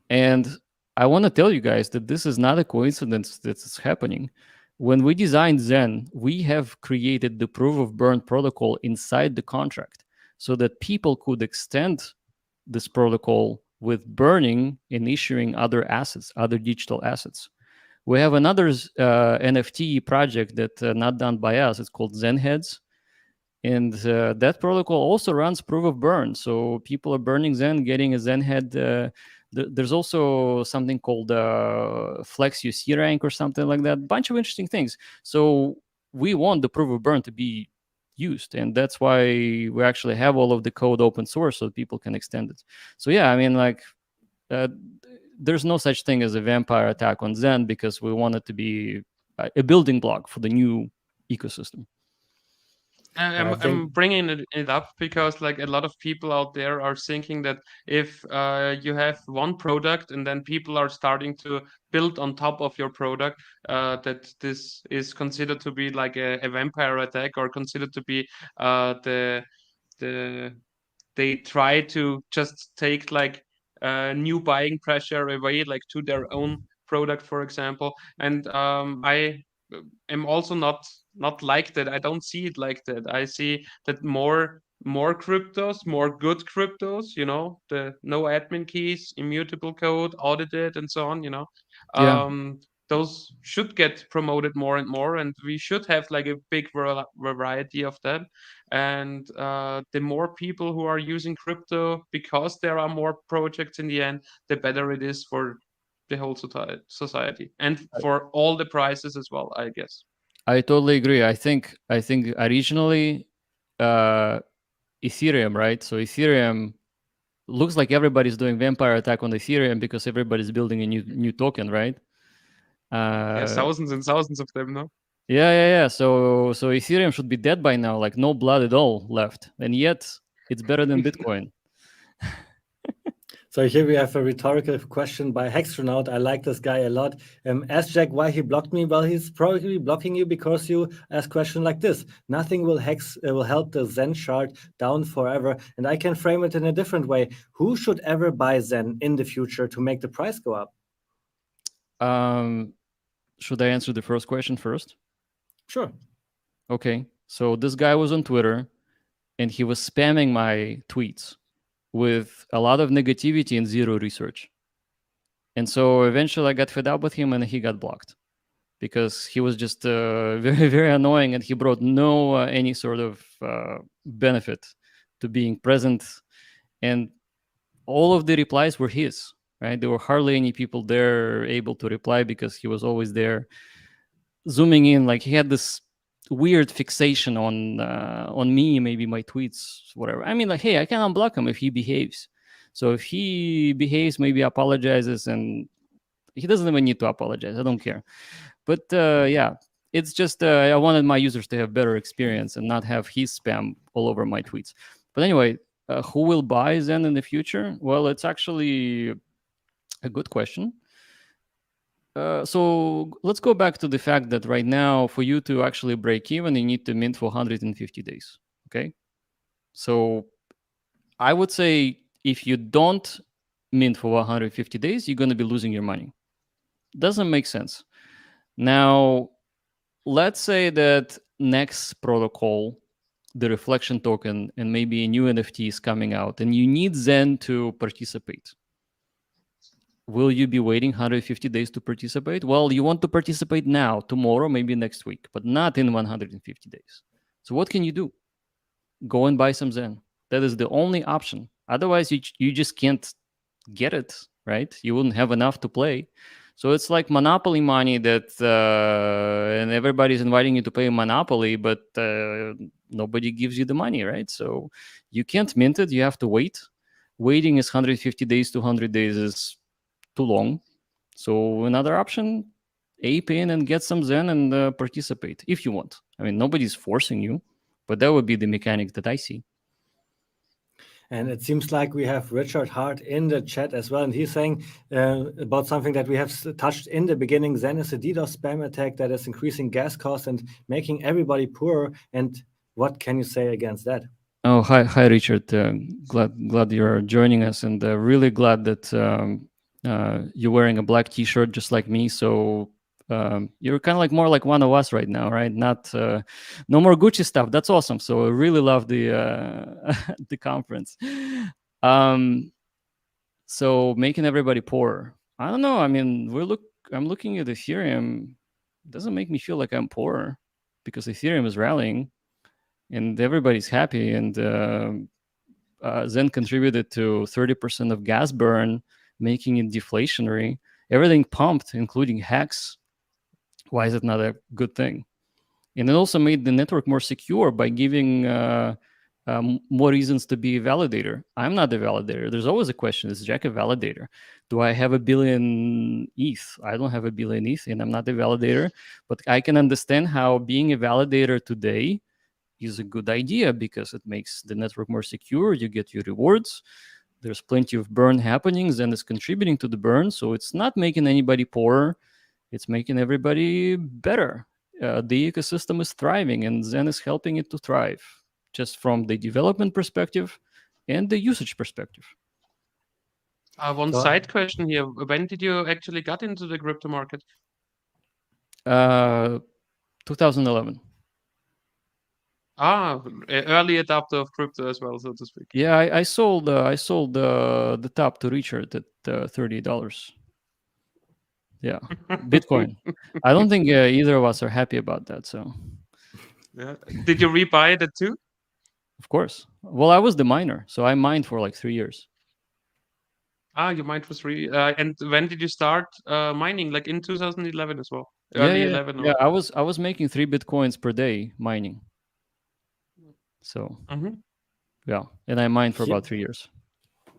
And I want to tell you guys that this is not a coincidence that it's happening. When we designed Zen, we have created the proof of burn protocol inside the contract so that people could extend this protocol with burning and issuing other assets, other digital assets. We have another NFT project that not done by us. It's called Zen Heads. And that protocol also runs proof of burn. So people are burning Zen, getting a Zen head. There's also something called Flex UC rank or something like that. Bunch of interesting things. So we want the proof of burn to be used. And that's why we actually have all of the code open source so people can extend it. So yeah, I mean, like, there's no such thing as a vampire attack on Zen because we want it to be a building block for the new ecosystem.
I'm bringing it up because like a lot of people out there are thinking that if you have one product and then people are starting to build on top of your product, that this is considered to be like a vampire attack or considered to be they try to just take like new buying pressure away, like to their own product, for example. And I am also not like that. I don't see it like that. I see that more cryptos, more good cryptos, the no admin keys, immutable code, audited, and so on,
Yeah.
those should get promoted more and more, and we should have like a big variety of that. And the more people who are using crypto, because there are more projects in the end, the better it is for the whole society and for all the prices as well, I guess.
I totally agree. I think originally Ethereum, right? So Ethereum looks like everybody's doing vampire attack on Ethereum because everybody's building a new token, right?
Thousands and thousands of them, no?
Yeah. So Ethereum should be dead by now, like no blood at all left, and yet it's better than Bitcoin.
So here we have a rhetorical question by Hextronaut. I like this guy a lot. Ask Jack why he blocked me. Well, he's probably blocking you because you ask question like this. Nothing will help the Zen chart down forever. And I can frame it in a different way. Who should ever buy Zen in the future to make the price go up?
Should I answer the first question first?
Sure.
Okay. So this guy was on Twitter and he was spamming my tweets with a lot of negativity and zero research. And so eventually I got fed up with him and he got blocked because he was just very, very annoying and he brought no any sort of benefit to being present. And all of the replies were his, right? There were hardly any people there able to reply because he was always there zooming in. Like he had this weird fixation on me, maybe my tweets, whatever. I mean, like, hey, I can unblock him if he behaves. So if he behaves, maybe apologizes, and he doesn't even need to apologize. I don't care. But yeah, it's just I wanted my users to have better experience and not have his spam all over my tweets. But anyway, who will buy Zen in the future? Well, it's actually a good question. So let's go back to the fact that right now, for you to actually break even, you need to mint for 150 days. Okay. So I would say if you don't mint for 150 days, you're going to be losing your money. Doesn't make sense. Now, let's say that next protocol, the reflection token, and maybe a new NFT is coming out, and you need Zen to participate. Will you be waiting 150 days to participate? Well, you want to participate now, tomorrow, maybe next week, but not in 150 days. So what can you do? Go and buy some Zen. That is the only option. Otherwise, you just can't get it, right? You wouldn't have enough to play. So it's like Monopoly money that, and everybody's inviting you to pay Monopoly, but nobody gives you the money, right? So you can't mint it. You have to wait. Waiting is 150 days to 100 days is too long. So another option, ape in and get some Zen and participate if you want. I mean, nobody's forcing you, but that would be the mechanic that I see.
And it seems like we have Richard Hart in the chat as well. And he's saying about something that we have touched in the beginning. Zen is a DDoS spam attack that is increasing gas costs and making everybody poorer. And what can you say against that?
Oh, hi, Richard. Glad you're joining us, and really glad that you're wearing a black T-shirt just like me. So you're kind of like more like one of us right now, right? Not no more Gucci stuff. That's awesome. So I really love the the conference. So making everybody poor. I don't know. I mean, I'm looking at Ethereum. It doesn't make me feel like I'm poor because Ethereum is rallying and everybody's happy. And Zen contributed to 30% of gas burn, making it deflationary. Everything pumped, including HEX. Why is it not a good thing? And it also made the network more secure by giving more reasons to be a validator. I'm not a validator. There's always a question, is Jack a validator? Do I have 1 billion ETH? I don't have 1 billion ETH and I'm not a validator, but I can understand how being a validator today is a good idea because it makes the network more secure. You get your rewards. There's plenty of burn happening. Zen is contributing to the burn. So it's not making anybody poorer. It's making everybody better. The ecosystem is thriving and Zen is helping it to thrive, just from the development perspective and the usage perspective.
One side question here. When did you actually get into the crypto market?
2011.
Early adopter of crypto as well, so to speak.
Yeah, I sold the top to Richard at $30. Yeah, Bitcoin. I don't think either of us are happy about that. So,
yeah. Did you rebuy it too?
Of course. Well, I was the miner, so I mined for like 3 years.
You mined for 3. And when did you start mining? Like in 2011 as well. Early 11.
Yeah. I was making 3 Bitcoins per day mining. So yeah, and I mined for about 3 years.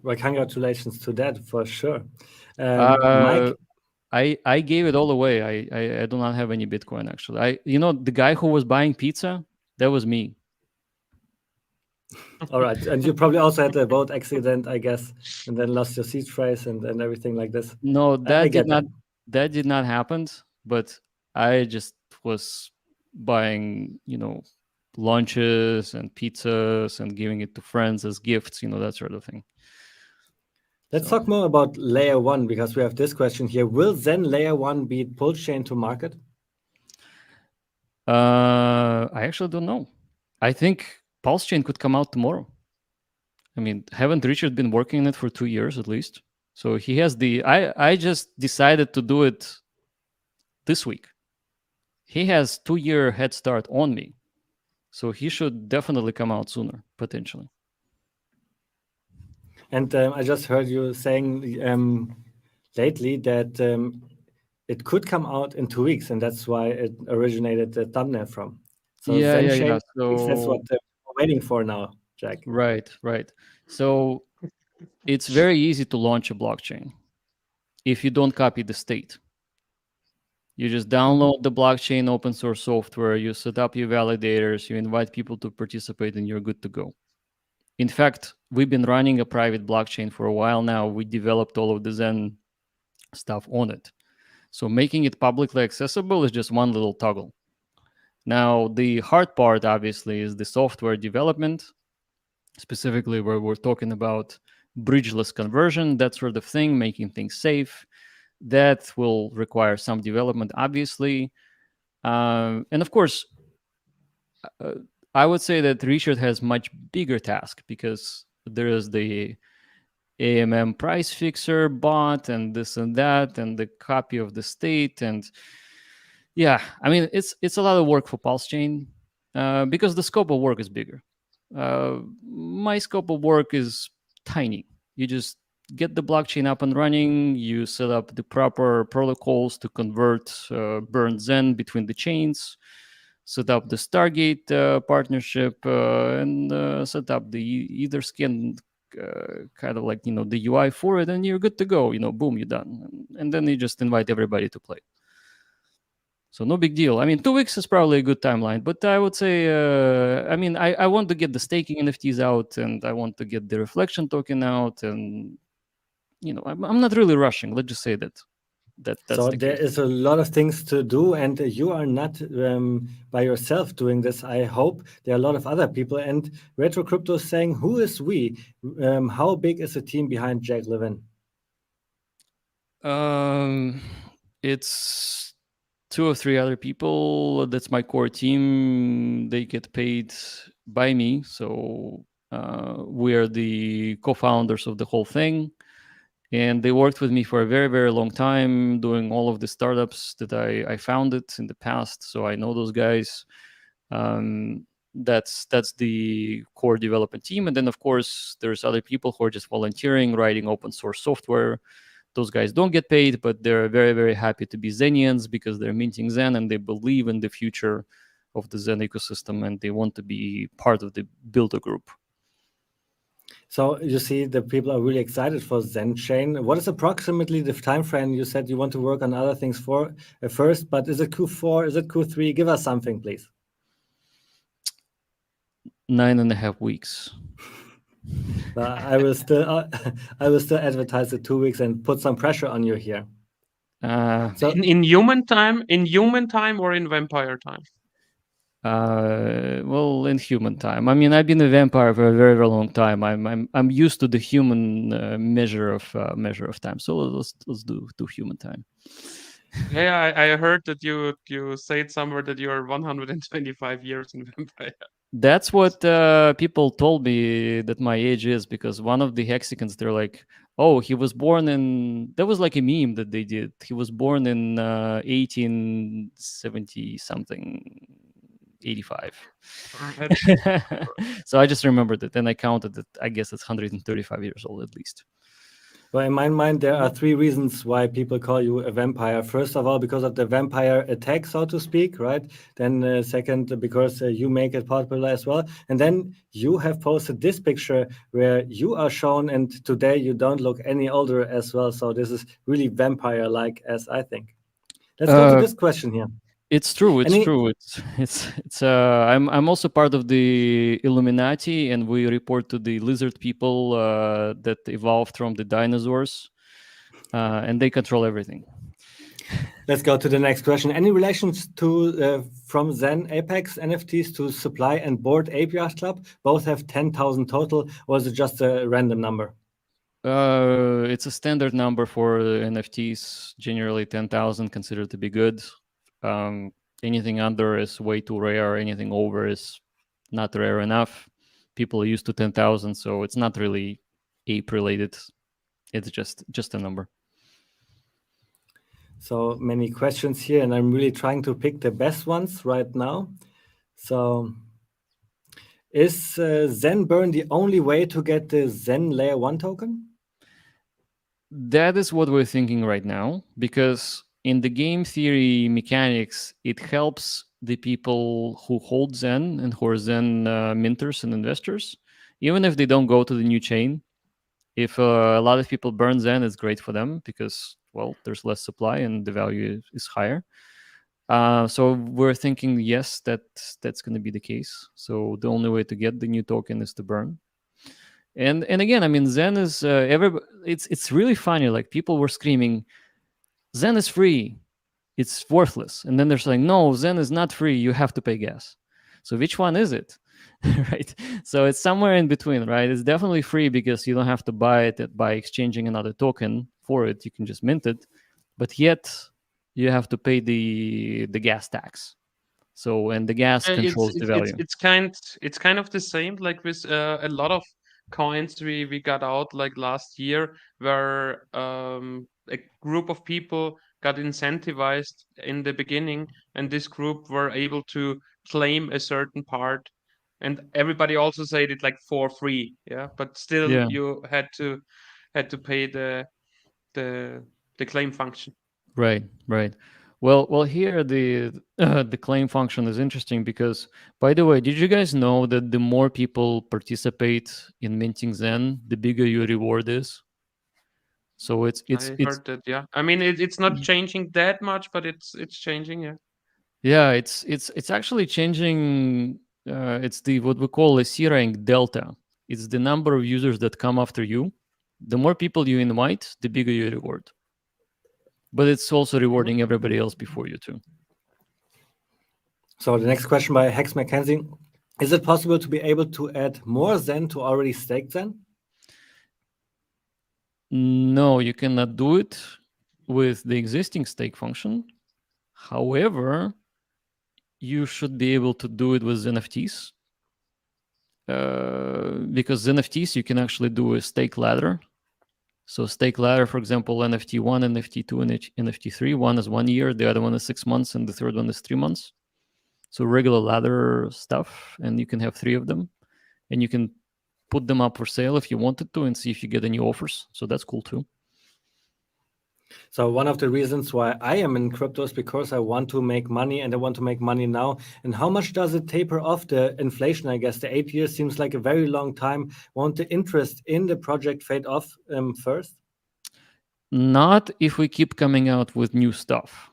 Well, congratulations to that for sure. Mike,
I gave it all away. I do not have any Bitcoin actually. The guy who was buying pizza, that was me.
All right, and you probably also had a boat accident, I guess, and then lost your seed phrase and everything like this.
No, that did not happen. But I just was buying, lunches and pizzas and giving it to friends as gifts, that sort of thing.
Let's talk more about layer 1 because we have this question here. Will Zen layer 1 beat Pulse Chain to market?
I actually don't know. I think Pulse Chain could come out tomorrow. I mean, haven't Richard been working on it for 2 years at least? So he has I just decided to do it this week. He has 2-year head start on me. So he should definitely come out sooner, potentially.
And I just heard you saying lately that it could come out in 2 weeks, and that's why it originated the thumbnail from. So
yeah.
So that's what we're waiting for now, Jack.
Right. So it's very easy to launch a blockchain if you don't copy the state. You just download the blockchain open source software, you set up your validators, you invite people to participate, and you're good to go. In fact, we've been running a private blockchain for a while now. We developed all of the Zen stuff on it. So making it publicly accessible is just one little toggle. Now, the hard part, obviously, is the software development, specifically where we're talking about bridgeless conversion, that sort of thing, making things safe. That will require some development, obviously. And of course, I would say that Richard has much bigger task because there is the AMM price fixer bot and this and that and the copy of the state. And yeah, I mean, it's a lot of work for Pulse Chain because the scope of work is bigger. My scope of work is tiny. You just get the blockchain up and running. You set up the proper protocols to convert burn Zen between the chains, set up the Stargate partnership, and set up the Etherscan kind of like, the UI for it, and you're good to go. Boom, you're done. And then you just invite everybody to play. So no big deal. I mean, 2 weeks is probably a good timeline, but I would say, I want to get the staking NFTs out, and I want to get the reflection token out, and I'm not really rushing. Let's just say that. That's
so
the
there
case.
is a lot of things to do, and you are not by yourself doing this. I hope there are a lot of other people. And Retro Crypto is saying, who is we? How big is the team behind Jack Levin?
It's 2 or 3 other people. That's my core team. They get paid by me. So we're the co-founders of the whole thing. And they worked with me for a very, very long time, doing all of the startups that I founded in the past. So I know those guys. That's the core development team. And then, of course, there's other people who are just volunteering, writing open source software. Those guys don't get paid, but they're very, very happy to be Zenians because they're minting Zen and they believe in the future of the Zen ecosystem and they want to be part of the builder group.
So you see, the people are really excited for Zen Chain. What is approximately the time frame? You said you want to work on other things first, but is it Q4? Is it Q3? Give us something, please.
9.5 weeks.
I will still advertise the 2 weeks and put some pressure on you here.
So in human time, or in vampire time?
Well, in human time. I mean, I've been a vampire for a very, very long time. I'm used to the human measure of time. So let's do human time.
Yeah, I heard that you said somewhere that you're 125 years in vampire.
That's what people told me that my age is, because one of the Hexicans, they're like, oh, he was born in, that was like a meme that they did. He was born in 1870 something, 85. So I just remembered it and I counted it. I guess it's 135 years old at least.
Well, in my mind, there are 3 reasons why people call you a vampire. First of all, because of the vampire attack, so to speak, right? Then second, because you make it popular as well. And then you have posted this picture where you are shown, and today you don't look any older as well. So this is really vampire-like, as I think. Let's go to this question here.
It's true. It's true. It's. I'm also part of the Illuminati, and we report to the lizard people that evolved from the dinosaurs, and they control everything.
Let's go to the next question. Any relations to from Zen Apex NFTs to Supply and Board Ape Yacht Club? Both have 10,000 total, or is it just a random number?
It's a standard number for NFTs. Generally, 10,000 considered to be good. Anything under is way too rare. Anything over is not rare enough. People are used to 10,000, so it's not really ape related. It's just a number.
So many questions here, and I'm really trying to pick the best ones right now. So is Zen Burn the only way to get the Zen Layer 1 token?
That is what we're thinking right now, because in the game theory mechanics, it helps the people who hold Zen and who are Zen minters and investors, even if they don't go to the new chain. If a lot of people burn Zen, it's great for them because, well, there's less supply and the value is higher. So we're thinking, yes, that's going to be the case. So the only way to get the new token is to burn. And again, I mean, Zen is it's really funny. Like, people were screaming, Zen is free, it's worthless. And then they're saying, no, Zen is not free, you have to pay gas. So which one is it? Right? So it's somewhere in between, right? It's definitely free because you don't have to buy it by exchanging another token for it. You can just mint it. But yet you have to pay the gas tax. So, and the gas controls the value.
It's kind of the same like with a lot of coins we got out like last year, where a group of people got incentivized in the beginning, and this group were able to claim a certain part, and everybody also said it like for free, yeah. But still,
Yeah.
you had to pay the claim function.
Right, right. Well, here the claim function is interesting because, by the way, did you guys know that the more people participate in minting Zen, the bigger your reward is? So
I heard that, yeah. I mean, it's not changing that much, but it's changing, yeah.
Yeah, it's actually changing. It's the what we call a C rank delta. It's the number of users that come after you. The more people you invite, the bigger your reward. But it's also rewarding everybody else before you too.
So the next question by Hex Mackenzie: is it possible to be able to add more Zen to already staked Zen?
No, you cannot do it with the existing stake function. However, you should be able to do it with NFTs. Because NFTs, you can actually do a stake ladder. So stake ladder, for example, NFT 1, NFT 2, and NFT 3. One is 1 year, the other one is 6 months, and the third one is 3 months. So regular ladder stuff, and you can have 3 of them. And you can put them up for sale if you wanted to and see if you get any offers. So that's cool too.
So one of the reasons why I am in crypto is because I want to make money, and I want to make money now. And how much does it taper off the inflation? I guess the 8 years seems like a very long time. Won't the interest in the project fade off first?
Not if we keep coming out with new stuff.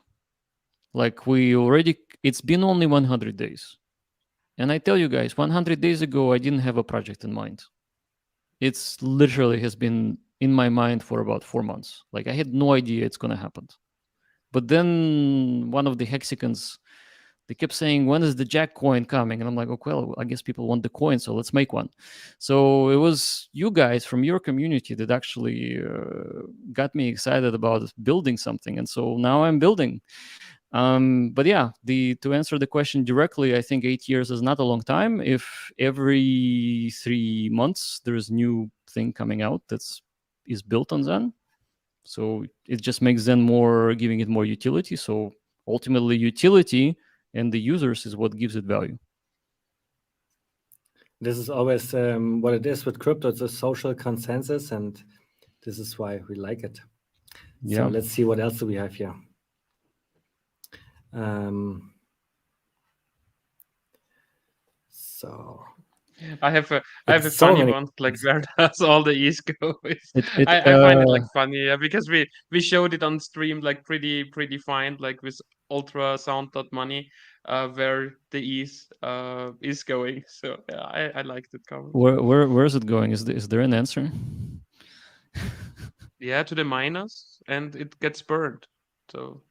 Like it's been only 100 days. And I tell you guys, 100 days ago, I didn't have a project in mind. It's literally has been in my mind for about 4 months. Like, I had no idea it's going to happen. But then one of the Hexicans, they kept saying, when is the Jack coin coming? And I'm like, okay, well, I guess people want the coin, so let's make one. So it was you guys from your community that actually got me excited about building something. And so now I'm building. But yeah, to answer the question directly, I think 8 years is not a long time. If every 3 months there's new thing coming out is built on Zen, so it just makes Zen giving it more utility. So ultimately, utility and the users is what gives it value.
This is always what it is with crypto. It's a social consensus, and this is why we like it.
Yeah.
So let's see what else do we have here. So
I have a funny one, like where does all the ease go? I find it like funny, yeah, because we showed it on stream like pretty fine, like with ultrasound.money, where the ease is going. So yeah, I liked it comment.
Where is it going? Is there an answer?
Yeah, to the miners, and it gets burned. So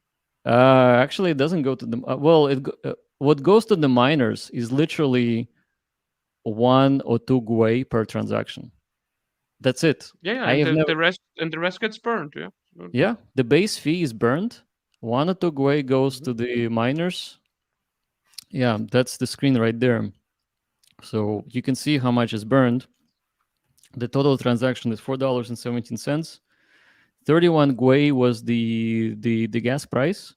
actually, it doesn't go to the what goes to the miners is literally 1 or 2 GUI per transaction. That's it.
Yeah, and the rest gets burned. Yeah.
Yeah, the base fee is burned. 1 or 2 GUI goes to the miners. Yeah, that's the screen right there. So you can see how much is burned. The total transaction is $4.17. 31 GUI was the gas price.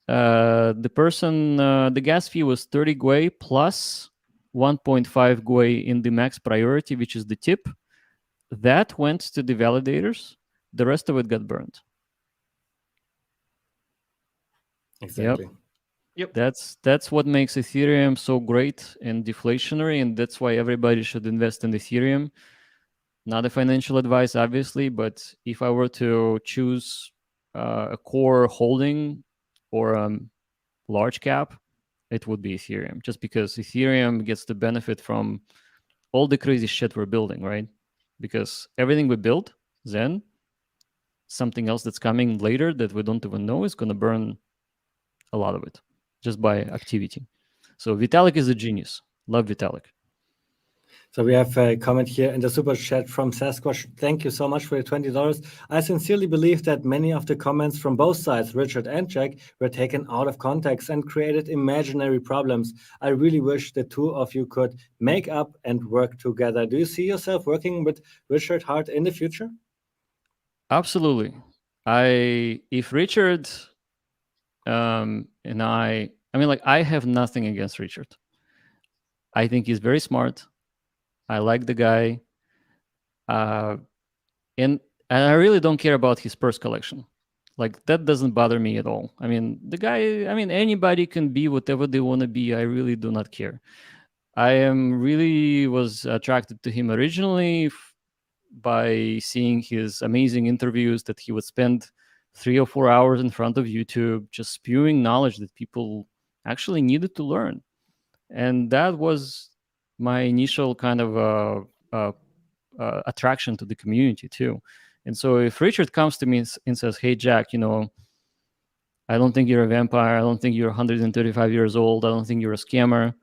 The gas fee was 30 GUI plus 1.5 GUI in the max priority, which is the tip. That went to the validators. The rest of it got burned.
Exactly.
Yep.
That's what makes Ethereum so great and deflationary, and that's why everybody should invest in Ethereum. Not a financial advice, obviously, but if I were to choose a core holding or large cap, it would be Ethereum, just because Ethereum gets the benefit from all the crazy shit we're building, right? Because everything we build, then something else that's coming later that we don't even know is going to burn a lot of it just by activity. So Vitalik is a genius. Love Vitalik.
So we have a comment here in the super chat from Sasquatch. Thank you so much for your $20. I sincerely believe that many of the comments from both sides, Richard and Jack, were taken out of context and created imaginary problems. I really wish the two of you could make up and work together. Do you see yourself working with Richard hard in the future?
Absolutely. If Richard and I mean, like, I have nothing against Richard. I think he's very smart. I like the guy. And I really don't care about his purse collection. Like, that doesn't bother me at all. I mean, the guy, I mean, anybody can be whatever they want to be. I really do not care. I really was attracted to him originally by seeing his amazing interviews that he would spend 3 or 4 hours in front of YouTube just spewing knowledge that people actually needed to learn. And that was my initial kind of attraction to the community too. And so if Richard comes to me and says, "Hey, Jack, you know, I don't think you're a vampire. I don't think you're 135 years old. I don't think you're a scammer,"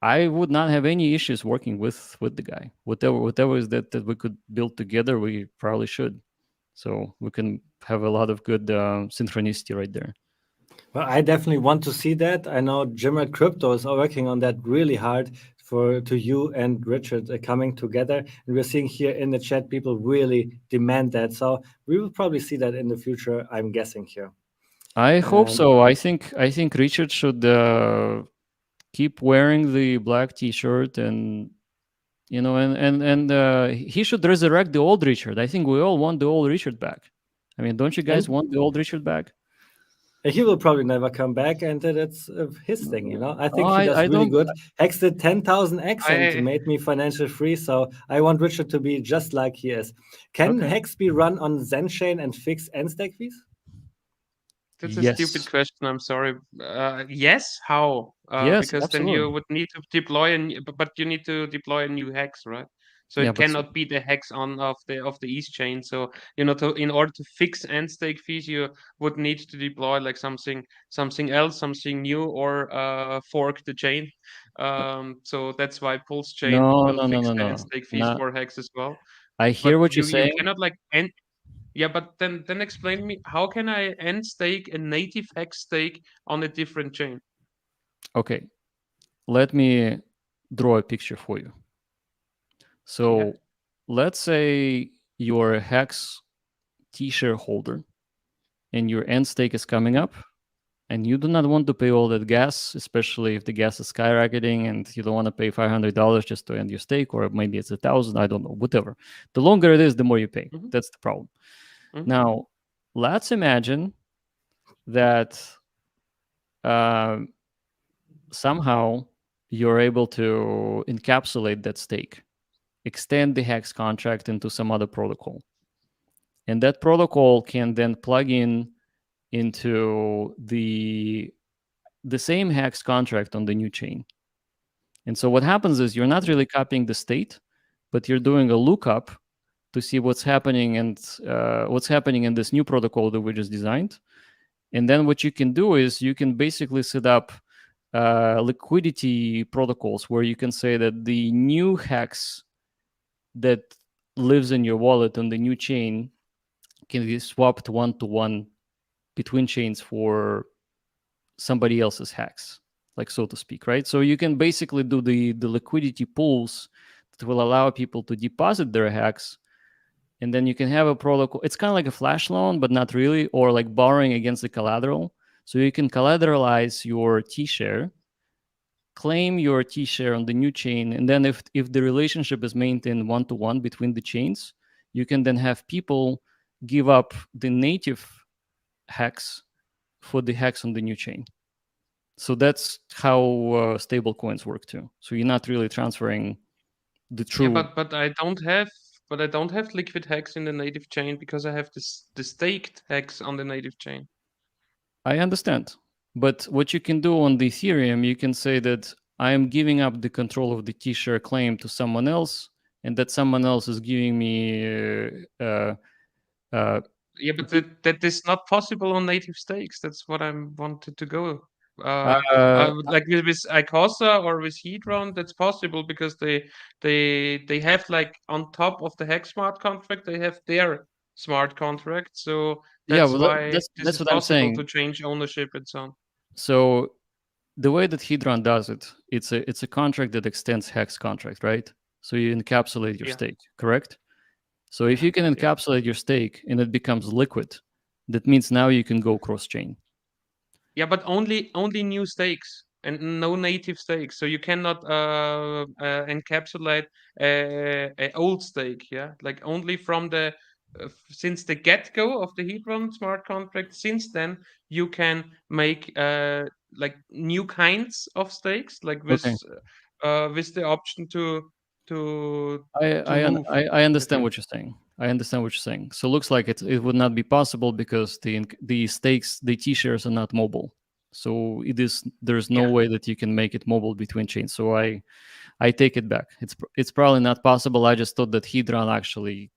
I would not have any issues working with the guy. Whatever is that we could build together, we probably should. So we can have a lot of good synchronicity right there.
Well, I definitely want to see that. I know Jim at Crypto is working on that really hard to you and Richard coming together. And we're seeing here in the chat, people really demand that. So we will probably see that in the future, I'm guessing here.
I hope so. I think Richard should keep wearing the black T-shirt, and you know, and he should resurrect the old Richard. I think we all want the old Richard back. I mean, don't you guys want the old Richard back?
He will probably never come back, and that's his thing, you know. I think he does really good. Hex did 10,000 X and made me financial free, so I want Richard to be just like he is. Can Hex be run on Zen chain and fix end stake fees?
That's a stupid question. I'm sorry. Yes. How?
Yes,
because
absolutely.
then you would need to deploy but you need to deploy a new hex, right? So it cannot be the hex of the East chain. So you know, in order to fix end stake fees, you would need to deploy like something else, something new, or fork the chain. So that's why Pulse chain will fix the end stake fees for hex as well.
I hear what you're saying.
You cannot like end. Yeah, but then explain to me, how can I end stake a native hex stake on a different chain?
Okay, let me draw a picture for you. So let's say you're a Hex T-share holder and your end stake is coming up and you do not want to pay all that gas, especially if the gas is skyrocketing and you don't want to pay $500 just to end your stake, or maybe it's 1,000, I don't know, whatever. The longer it is, the more you pay. That's the problem. Now, let's imagine that somehow you're able to encapsulate that stake, extend the Hex contract into some other protocol. And that protocol can then plug into the same Hex contract on the new chain. And so what happens is you're not really copying the state, but you're doing a lookup to see what's happening and what's happening in this new protocol that we just designed. And then what you can do is you can basically set up liquidity protocols where you can say that the new hex that lives in your wallet on the new chain can be swapped one-to-one between chains for somebody else's hex, like, so to speak, right? So you can basically do the liquidity pools that will allow people to deposit their hex, and then you can have a protocol. It's kind of like a flash loan, but not really, or like borrowing against the collateral. So you can collateralize your T-share, claim your T-share on the new chain, and then if the relationship is maintained one-to-one between the chains, you can then have people give up the native hex for the hex on the new chain. So that's how stable coins work too. So you're not really transferring the true.
Yeah, but I don't have liquid hex in the native chain because I have the staked hex on the native chain.
I understand. But what you can do on the Ethereum, you can say that I am giving up the control of the T-share claim to someone else, and that someone else is giving me
Yeah, but that is not possible on native stakes. That's what I wanted to go. Like with Icosa or with Hedron, that's possible because they have like on top of the Hex smart contract, they have their smart contract. So that's why this
that's
is
what I'm
possible to
saying.
change ownership and so on.
So the way that Hedron does it, it's a contract that extends Hex contract, right? So you encapsulate your
Yeah.
stake, correct? So if you can
Yeah.
encapsulate your stake and it becomes liquid, that means now you can go cross-chain.
Yeah, but only new stakes and no native stakes. So you cannot encapsulate a old stake. Yeah, like only from the since the get-go of the Hedron smart contract. Since then, you can make like new kinds of stakes, like with the option to move.
I understand what you're saying. I understand what you're saying. So it looks like it would not be possible because the stakes, the T-shares are not mobile. So there's no way that you can make it mobile between chains. So I take it back. It's probably not possible. I just thought that Hedron actually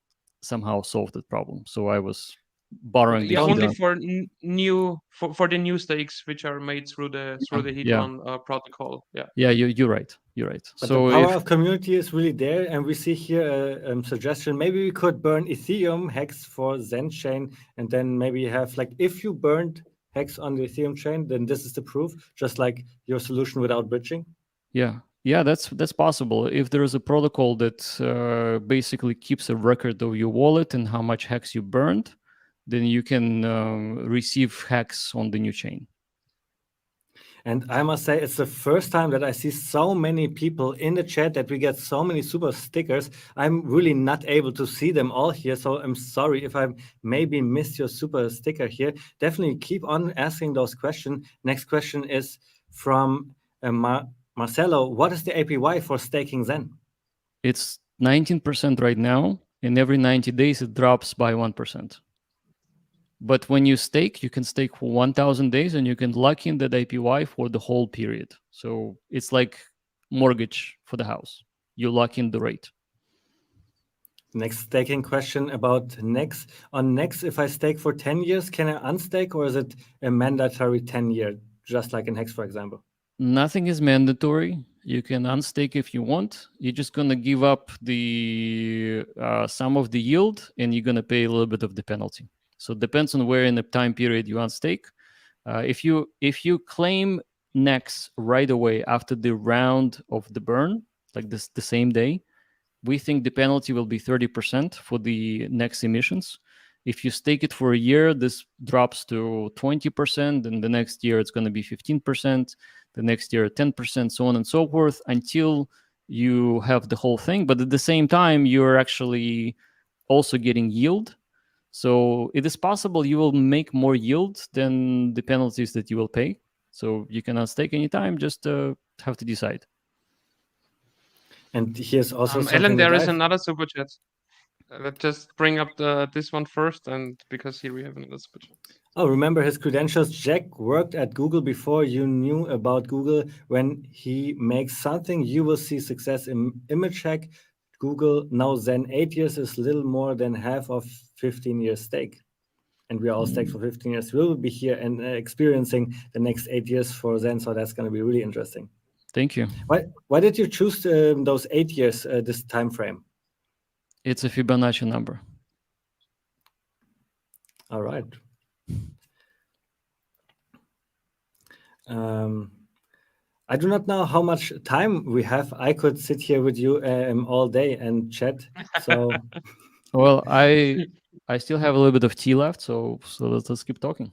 somehow solved the problem. So I was borrowing the
only
Hedron.
for for the new stakes which are made through the Hedron protocol.
Yeah, you're right. You're right.
But
so
the power of community is really there, and we see here a suggestion. Maybe we could burn Ethereum hex for Zen chain, and then maybe have like if you burned hex on the Ethereum chain, then this is the proof, just like your solution without bridging.
Yeah, that's possible. If there is a protocol that basically keeps a record of your wallet and how much hex you burned, then you can receive hex on the new chain.
And I must say, it's the first time that I see so many people in the chat that we get so many super stickers. I'm really not able to see them all here, so I'm sorry if I maybe missed your super sticker here. Definitely keep on asking those questions. Next question is from Marcelo. What is the APY for staking Zen?
It's 19% right now, and every 90 days it drops by 1%. But when you stake, you can stake for 1,000 days and you can lock in that APY for the whole period. So it's like mortgage for the house. You lock in the rate.
Next staking question about NEX. On NEX, if I stake for 10 years, can I unstake, or is it a mandatory 10-year, just like in HEX, for example?
Nothing is mandatory. You can unstake if you want. You're just going to give up the some of the yield and you're going to pay a little bit of the penalty. So it depends on where in the time period you unstake. If you claim NEX right away after the round of the burn, like the same day, we think the penalty will be 30% for the NEX emissions. If you stake it for a year, this drops to 20%, and the next year it's going to be 15%, the next year 10%, so on and so forth, until you have the whole thing. But at the same time, you're actually also getting yield. So it is possible you will make more yield than the penalties that you will pay. So you can unstake anytime, just have to decide.
And here's also
Ellen, there is another super chat. Let's just bring up this one first, and because here we have another super chat.
Oh, remember his credentials. Jack worked at Google before you knew about Google. When he makes something, you will see success in image hack. Google now Zen 8 years is little more than half of 15 years stake. And we are all staked for 15 years. We will be here and experiencing the next 8 years for Zen. So that's going to be really interesting.
Thank you.
Why did you choose those 8 years, this time frame?
It's a Fibonacci number.
All right. I do not know how much time we have. I could sit here with you all day and chat. So,
well, I still have a little bit of tea left, so let's keep talking.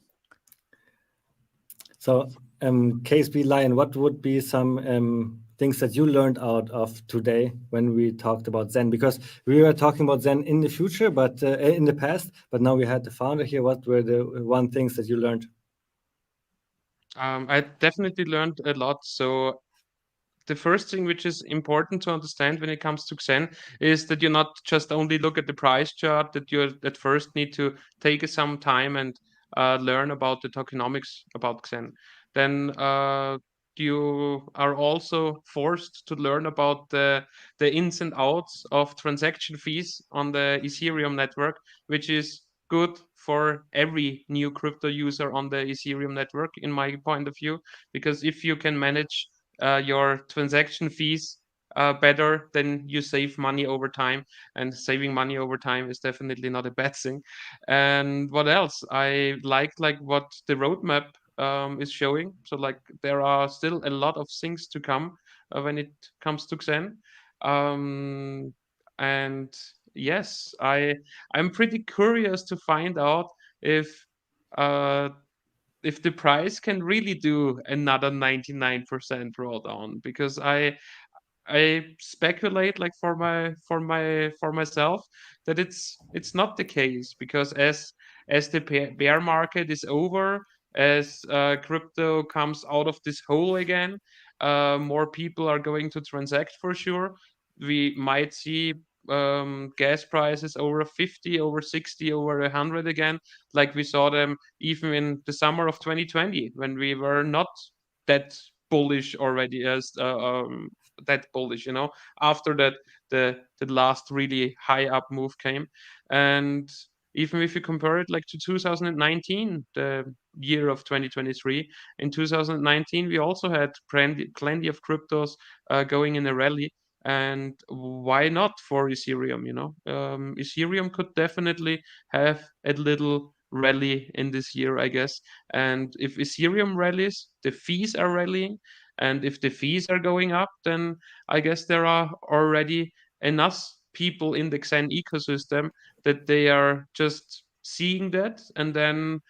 So, KSB Lion, what would be some things that you learned out of today when we talked about Zen? Because we were talking about Zen in the future, but in the past. But now we had the founder here. What were the one things that you learned?
I definitely learned a lot. So the first thing which is important to understand when it comes to XEN is that you not just only look at the price chart, that you at first need to take some time and learn about the tokenomics about XEN. Then you are also forced to learn about the ins and outs of transaction fees on the Ethereum network, which is good for every new crypto user on the Ethereum network, in my point of view, because if you can manage your transaction fees better, then you save money over time, and saving money over time is definitely not a bad thing. And what else? I liked like what the roadmap is showing. So like there are still a lot of things to come when it comes to XEN. And yes, I'm pretty curious to find out uh, if the price can really do another 99% drawdown, because I speculate like for myself that it's not the case, because as the bear market is over, as crypto comes out of this hole again, more people are going to transact for sure. We might see gas prices over 50, over 60, over 100 again, like we saw them even in the summer of 2020, when we were not that bullish already as that bullish, after that the last really high up move came. And even if you compare it like to 2019, the year of 2023, in 2019 we also had plenty of cryptos going in a rally. And why not for Ethereum? Ethereum could definitely have a little rally in this year, I guess. And if Ethereum rallies, the fees are rallying, and if the fees are going up, then I guess there are already enough people in the XEN ecosystem that they are just seeing that, and then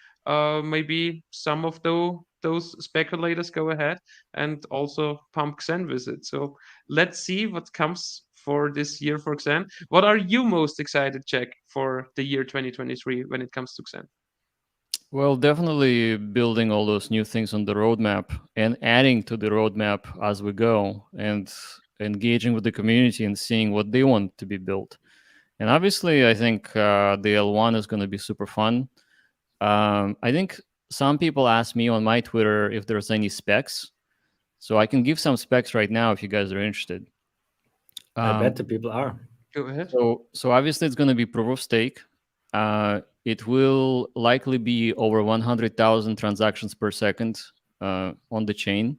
maybe some of those speculators go ahead and also pump XEN with it. So let's see what comes for this year for XEN. What are you most excited, Jack, for the year 2023 when it comes to XEN?
Well, definitely building all those new things on the roadmap and adding to the roadmap as we go, and engaging with the community and seeing what they want to be built. And obviously, I think the L1 is going to be super fun. I think some people ask me on my Twitter if there's any specs. So I can give some specs right now if you guys are interested.
I bet the people are.
Go ahead.
So obviously it's going to be proof of stake. It will likely be over 100,000 transactions per second on the chain,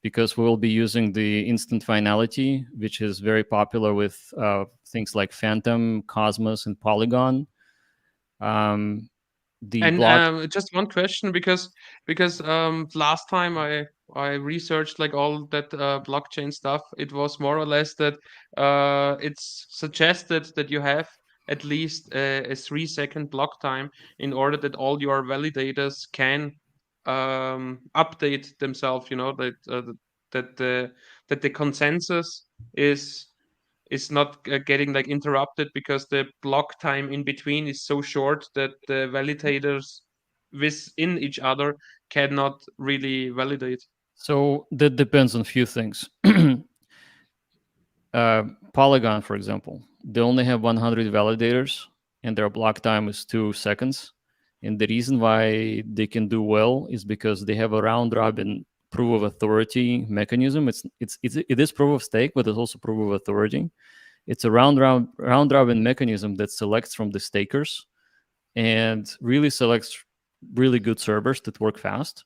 because we will be using the instant finality, which is very popular with things like Phantom, Cosmos, and Polygon.
Just one question, because last time I researched like all that blockchain stuff, it was more or less that it's suggested that you have at least a 3-second block time in order that all your validators can update themselves. That the consensus is not getting like interrupted, because the block time in between is so short that the validators within each other cannot really validate.
So that depends on a few things. Polygon, for example, they only have 100 validators and their block time is 2 seconds. And the reason why they can do well is because they have a round robin proof of authority mechanism. It is proof of stake, but it's also proof of authority. It's a round robin mechanism that selects from the stakers and really selects really good servers that work fast.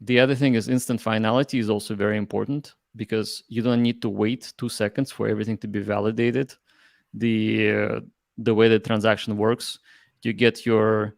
The other thing is instant finality is also very important, because you don't need to wait 2 seconds for everything to be validated. The way the transaction works, you get your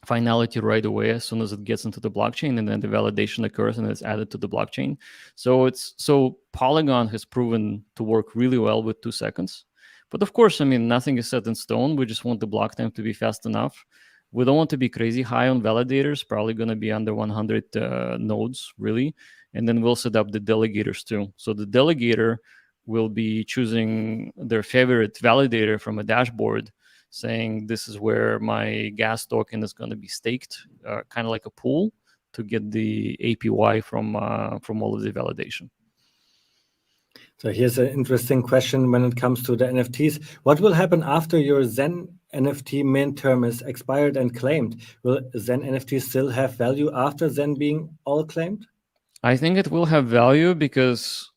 finality right away as soon as it gets into the blockchain, and then the validation occurs and it's added to the blockchain. So Polygon has proven to work really well with 2 seconds. But of course, I mean, nothing is set in stone. We just want the block time to be fast enough. We don't want to be crazy high on validators, probably going to be under 100 nodes, really. And then we'll set up the delegators too. So the delegator will be choosing their favorite validator from a dashboard, saying this is where my gas token is going to be staked, kind of like a pool. to get the APY from all of the validation.
So here's an interesting question when it comes to the NFTs. What will happen after your Zen NFT mint term is expired and claimed? Will Zen NFTs still have value after Zen being all claimed?
I think it will have value because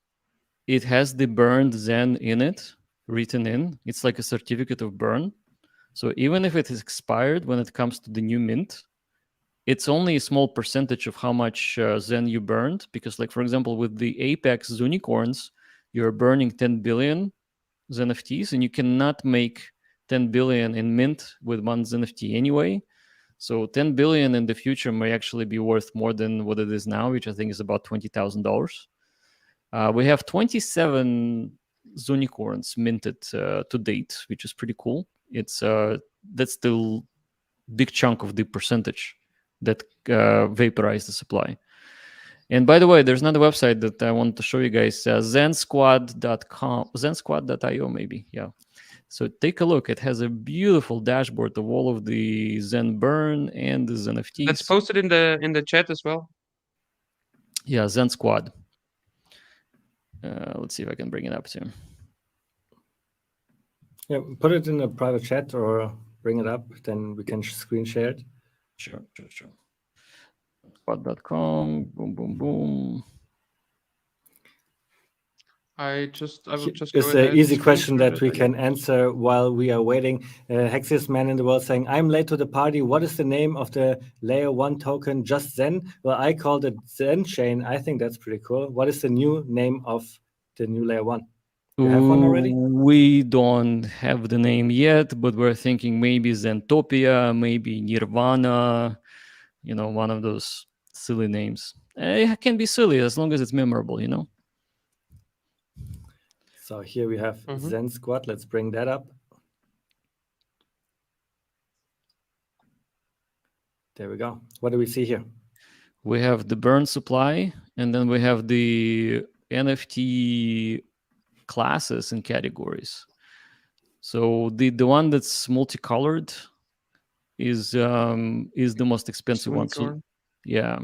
it has the burned Zen in it, written in. It's like a certificate of burn. So even if it is expired when it comes to the new mint, it's only a small percentage of how much Zen you burned. Because, like, for example, with the Apex unicorns, you're burning 10 billion Zen NFTs, and you cannot make 10 billion in mint with one Zen NFT anyway. So 10 billion in the future may actually be worth more than what it is now, which I think is about $20,000. We have 27 unicorns minted to date, which is pretty cool. It's that's still big chunk of the percentage that vaporized the supply. And by the way, there's another website that I want to show you guys, zensquad.com, zensquad.io maybe, yeah. So take a look. It has a beautiful dashboard of all of the Zen burn and the Zen NFTs.
Let's post it in the chat as well.
Yeah, Zen Squad. Let's see if I can bring it up too.
Yeah, put it in a private chat or bring it up, then we can screen share it.
Sure. Squad.com, boom, boom, boom.
I will just
It's
go ahead.
an easy question
screen
that
share
we
it
can answer while we are waiting. Hexiest man in the world saying, I'm late to the party. What is the name of the layer 1 token? Just Zen? Well, I called it Zen Chain. I think that's pretty cool. What is the new name of the new layer 1? You have one already?
We don't have the name yet, but we're thinking maybe Zentopia, maybe Nirvana, one of those silly names. It can be silly as long as it's memorable,
So here we have Zen Squad. Let's bring that up. There we go. What do we see here?
We have the burn supply, and then we have the NFT classes and categories. So the one that's multicolored is the most expensive one. So, yeah.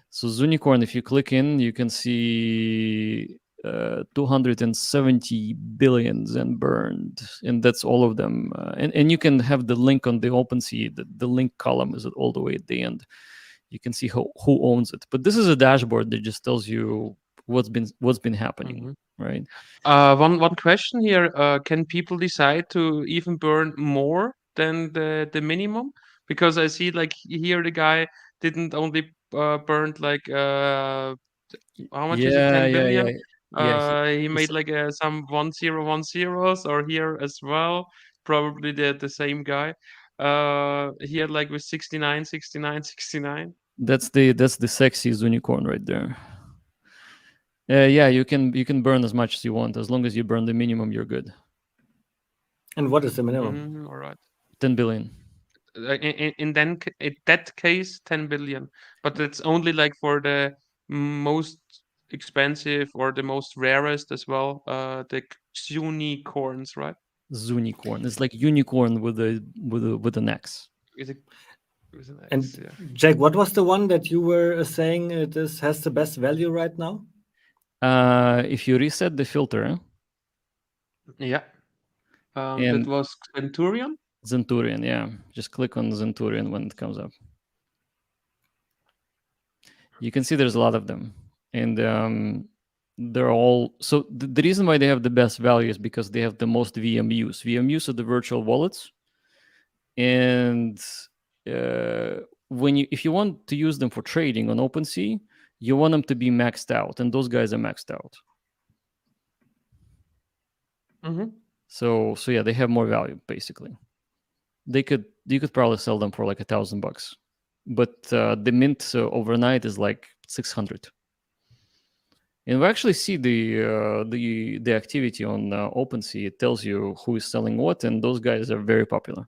So Zunicorn, if you click in, you can see 270 billion Zen burned, and that's all of them. And you can have the link on the OpenSea. The link column is all the way at the end. You can see who owns it. But this is a dashboard that just tells you what's been happening, right?
One question here: can people decide to even burn more than the minimum? Because I see like here the guy didn't only burned like how much is it? 10 billion. He made like some 1010s, or here as well, probably the same guy. Here like with 69.
That's the sexy unicorn right there. Yeah, you can burn as much as you want. As long as you burn the minimum, you're good.
And what is the minimum?
All right.
10 billion.
In that case, 10 billion. But it's only like for the most expensive or the most rarest as well. The unicorns, right?
Zunicorn. It's like unicorn with an X.
Is it?
And Jack, what was the one that you were saying this has the best value right now?
If you reset the filter.
Yeah. That was Centurion?
Centurion, yeah. Just click on Centurion when it comes up. You can see there's a lot of them. And they're all... So the reason why they have the best value is because they have the most VMUs. VMUs are the virtual wallets. And if you want to use them for trading on OpenSea, you want them to be maxed out. And those guys are maxed out. So yeah, they have more value, basically. You could probably sell them for like $1,000, but the mint overnight is like 600. And we actually see the activity on OpenSea. It tells you who is selling what, and those guys are very popular.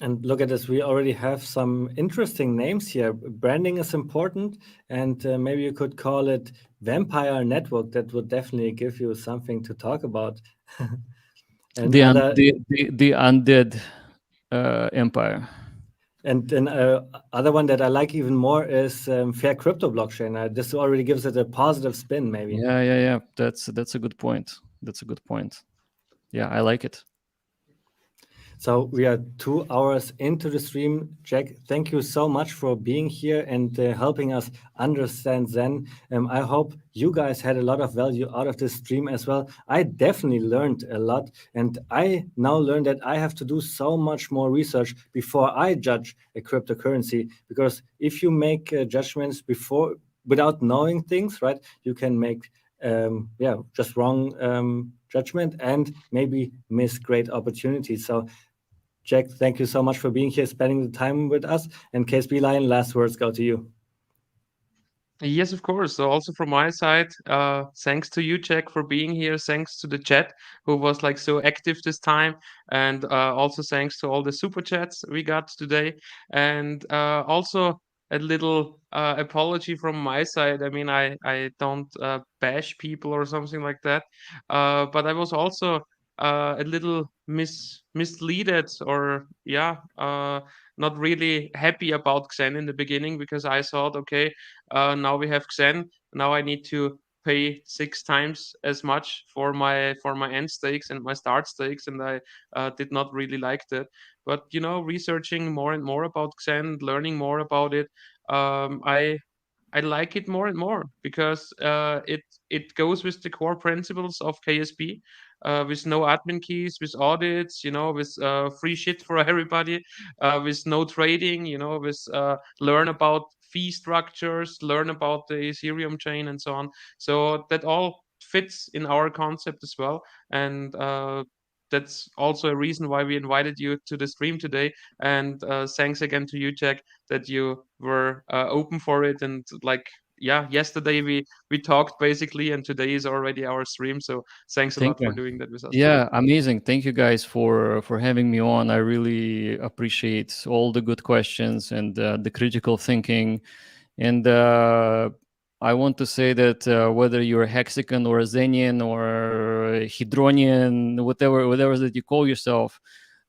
And look at this, we already have some interesting names here. Branding is important, and maybe you could call it Vampire Network. That would definitely give you something to talk about.
And the undead empire.
And then other one that I like even more is Fair Crypto Blockchain. This already gives it a positive spin, maybe.
Yeah. That's a good point. That's a good point. Yeah, I like it.
So we are 2 hours into the stream. Jack, thank you so much for being here and helping us understand Zen. I hope you guys had a lot of value out of this stream as well. I definitely learned a lot, and I now learned that I have to do so much more research before I judge a cryptocurrency, because if you make judgments before without knowing things, right, you can make just wrong judgment and maybe miss great opportunities. So Jack, thank you so much for being here, spending the time with us. And KSB Lion, last words go to you.
Yes, of course. So also from my side, thanks to you, Jack, for being here. Thanks to the chat who was like so active this time, and also thanks to all the super chats we got today. And also a little apology from my side. I mean, I don't bash people or something like that, but I was also a little misleaded, or not really happy about XEN in the beginning, because I thought, okay, now we have XEN. Now I need to pay 6 times as much for my end stakes and my start stakes, and I did not really like that. But researching more and more about XEN, learning more about it, I like it more and more, because it goes with the core principles of KSB, with no admin keys, with audits, with free shit for everybody, with no trading, with learn about fee structures, learn about the Ethereum chain, and so on. So that all fits in our concept as well, and that's also a reason why we invited you to the stream today. And thanks again to you, Jack, that you were open for it. And yesterday we talked basically, and today is already our stream. So thanks a
Thank
lot
you.
for doing that with us.
Yeah, amazing. Thank you guys for having me on. I really appreciate all the good questions and the critical thinking. And I want to say that whether you're a Hexican or a Zenian or a Hedronian, whatever that you call yourself,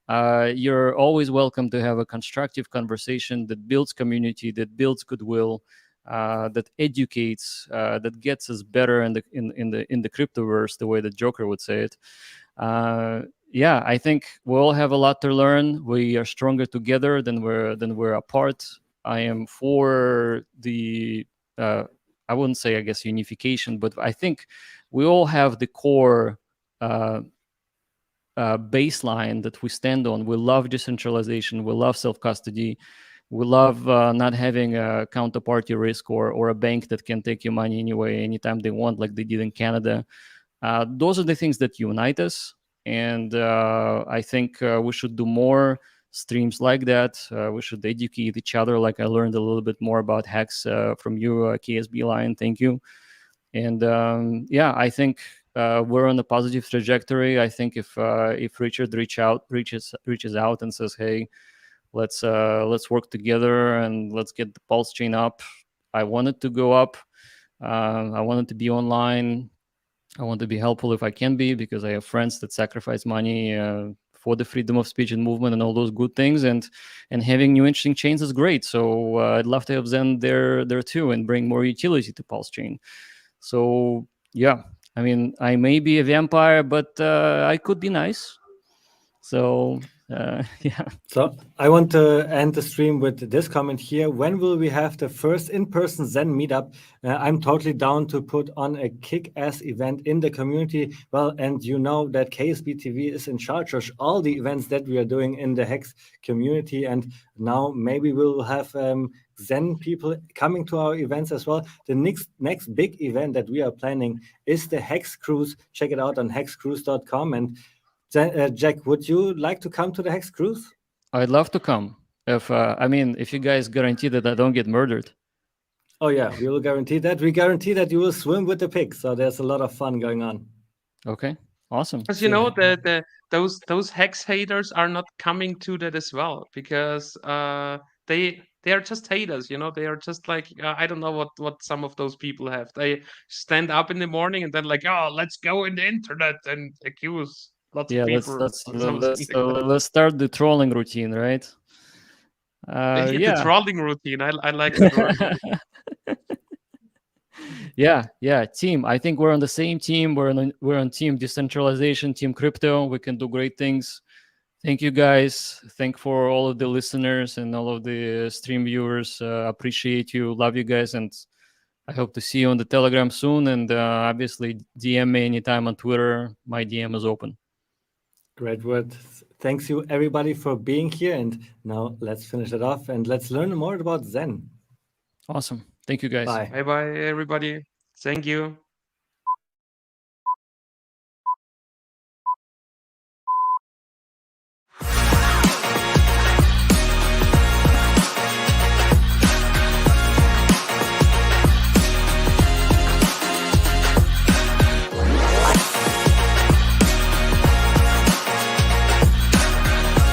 you're always welcome to have a constructive conversation that builds community, that builds goodwill, that educates, that gets us better in the cryptoverse, the way that Joker would say it. Yeah, I think we all have a lot to learn. We are stronger together than we're apart. I am for the I wouldn't say, I guess, unification, but I think we all have the core baseline that we stand on. We love decentralization. We love self-custody. We love not having a counterparty risk or a bank that can take your money anyway, anytime they want, like they did in Canada. Those are the things that unite us. And I think we should do more streams like that. We should educate each other. Like I learned a little bit more about HEX from you, KSB Lion. Thank you. And I think we're on a positive trajectory. I think if Richard reaches out and says, "Hey, let's work together and let's get the pulse chain up." I want it to go up. I want it to be online. I want to be helpful if I can be, because I have friends that sacrifice money for the freedom of speech and movement and all those good things. And having new interesting chains is great. So I'd love to have Zen there too, and bring more utility to Pulse Chain. So yeah, I mean, I may be a vampire, but I could be nice. So yeah.
So I want to end the stream with this comment here. When will we have the first in-person Zen meetup? I'm totally down to put on a kick-ass event in the community. Well, and you know that KSB TV is in charge of all the events that we are doing in the HEX community. And now maybe we'll have Zen people coming to our events as well. The next big event that we are planning is the HEX Cruise. Check it out on hexcruise.com. And Jack, would you like to come to the HEX Cruise?
I'd love to come. If you guys guarantee that I don't get murdered.
Oh yeah, we will guarantee that. We guarantee that you will swim with the pigs. So there's a lot of fun going on.
Okay, awesome.
Because those hex haters are not coming to that as well, because they are just haters. They are just like, I don't know what some of those people have. They stand up in the morning and then like, oh, let's go in the internet and accuse lots of
Yeah,
people.
let's start the trolling routine, right?
The
Yeah.
trolling routine. I like that word.
Yeah, team. I think we're on the same team. We're on team decentralization, team crypto. We can do great things. Thank you guys. Thank for all of the listeners and all of the stream viewers. Appreciate you. Love you guys, and I hope to see you on the Telegram soon. And obviously, DM me anytime on Twitter. My DM is open.
Great word. Thanks you everybody for being here. And now let's finish it off and let's learn more about Zen.
Awesome. Thank you guys.
Bye.
Bye bye, everybody. Thank you.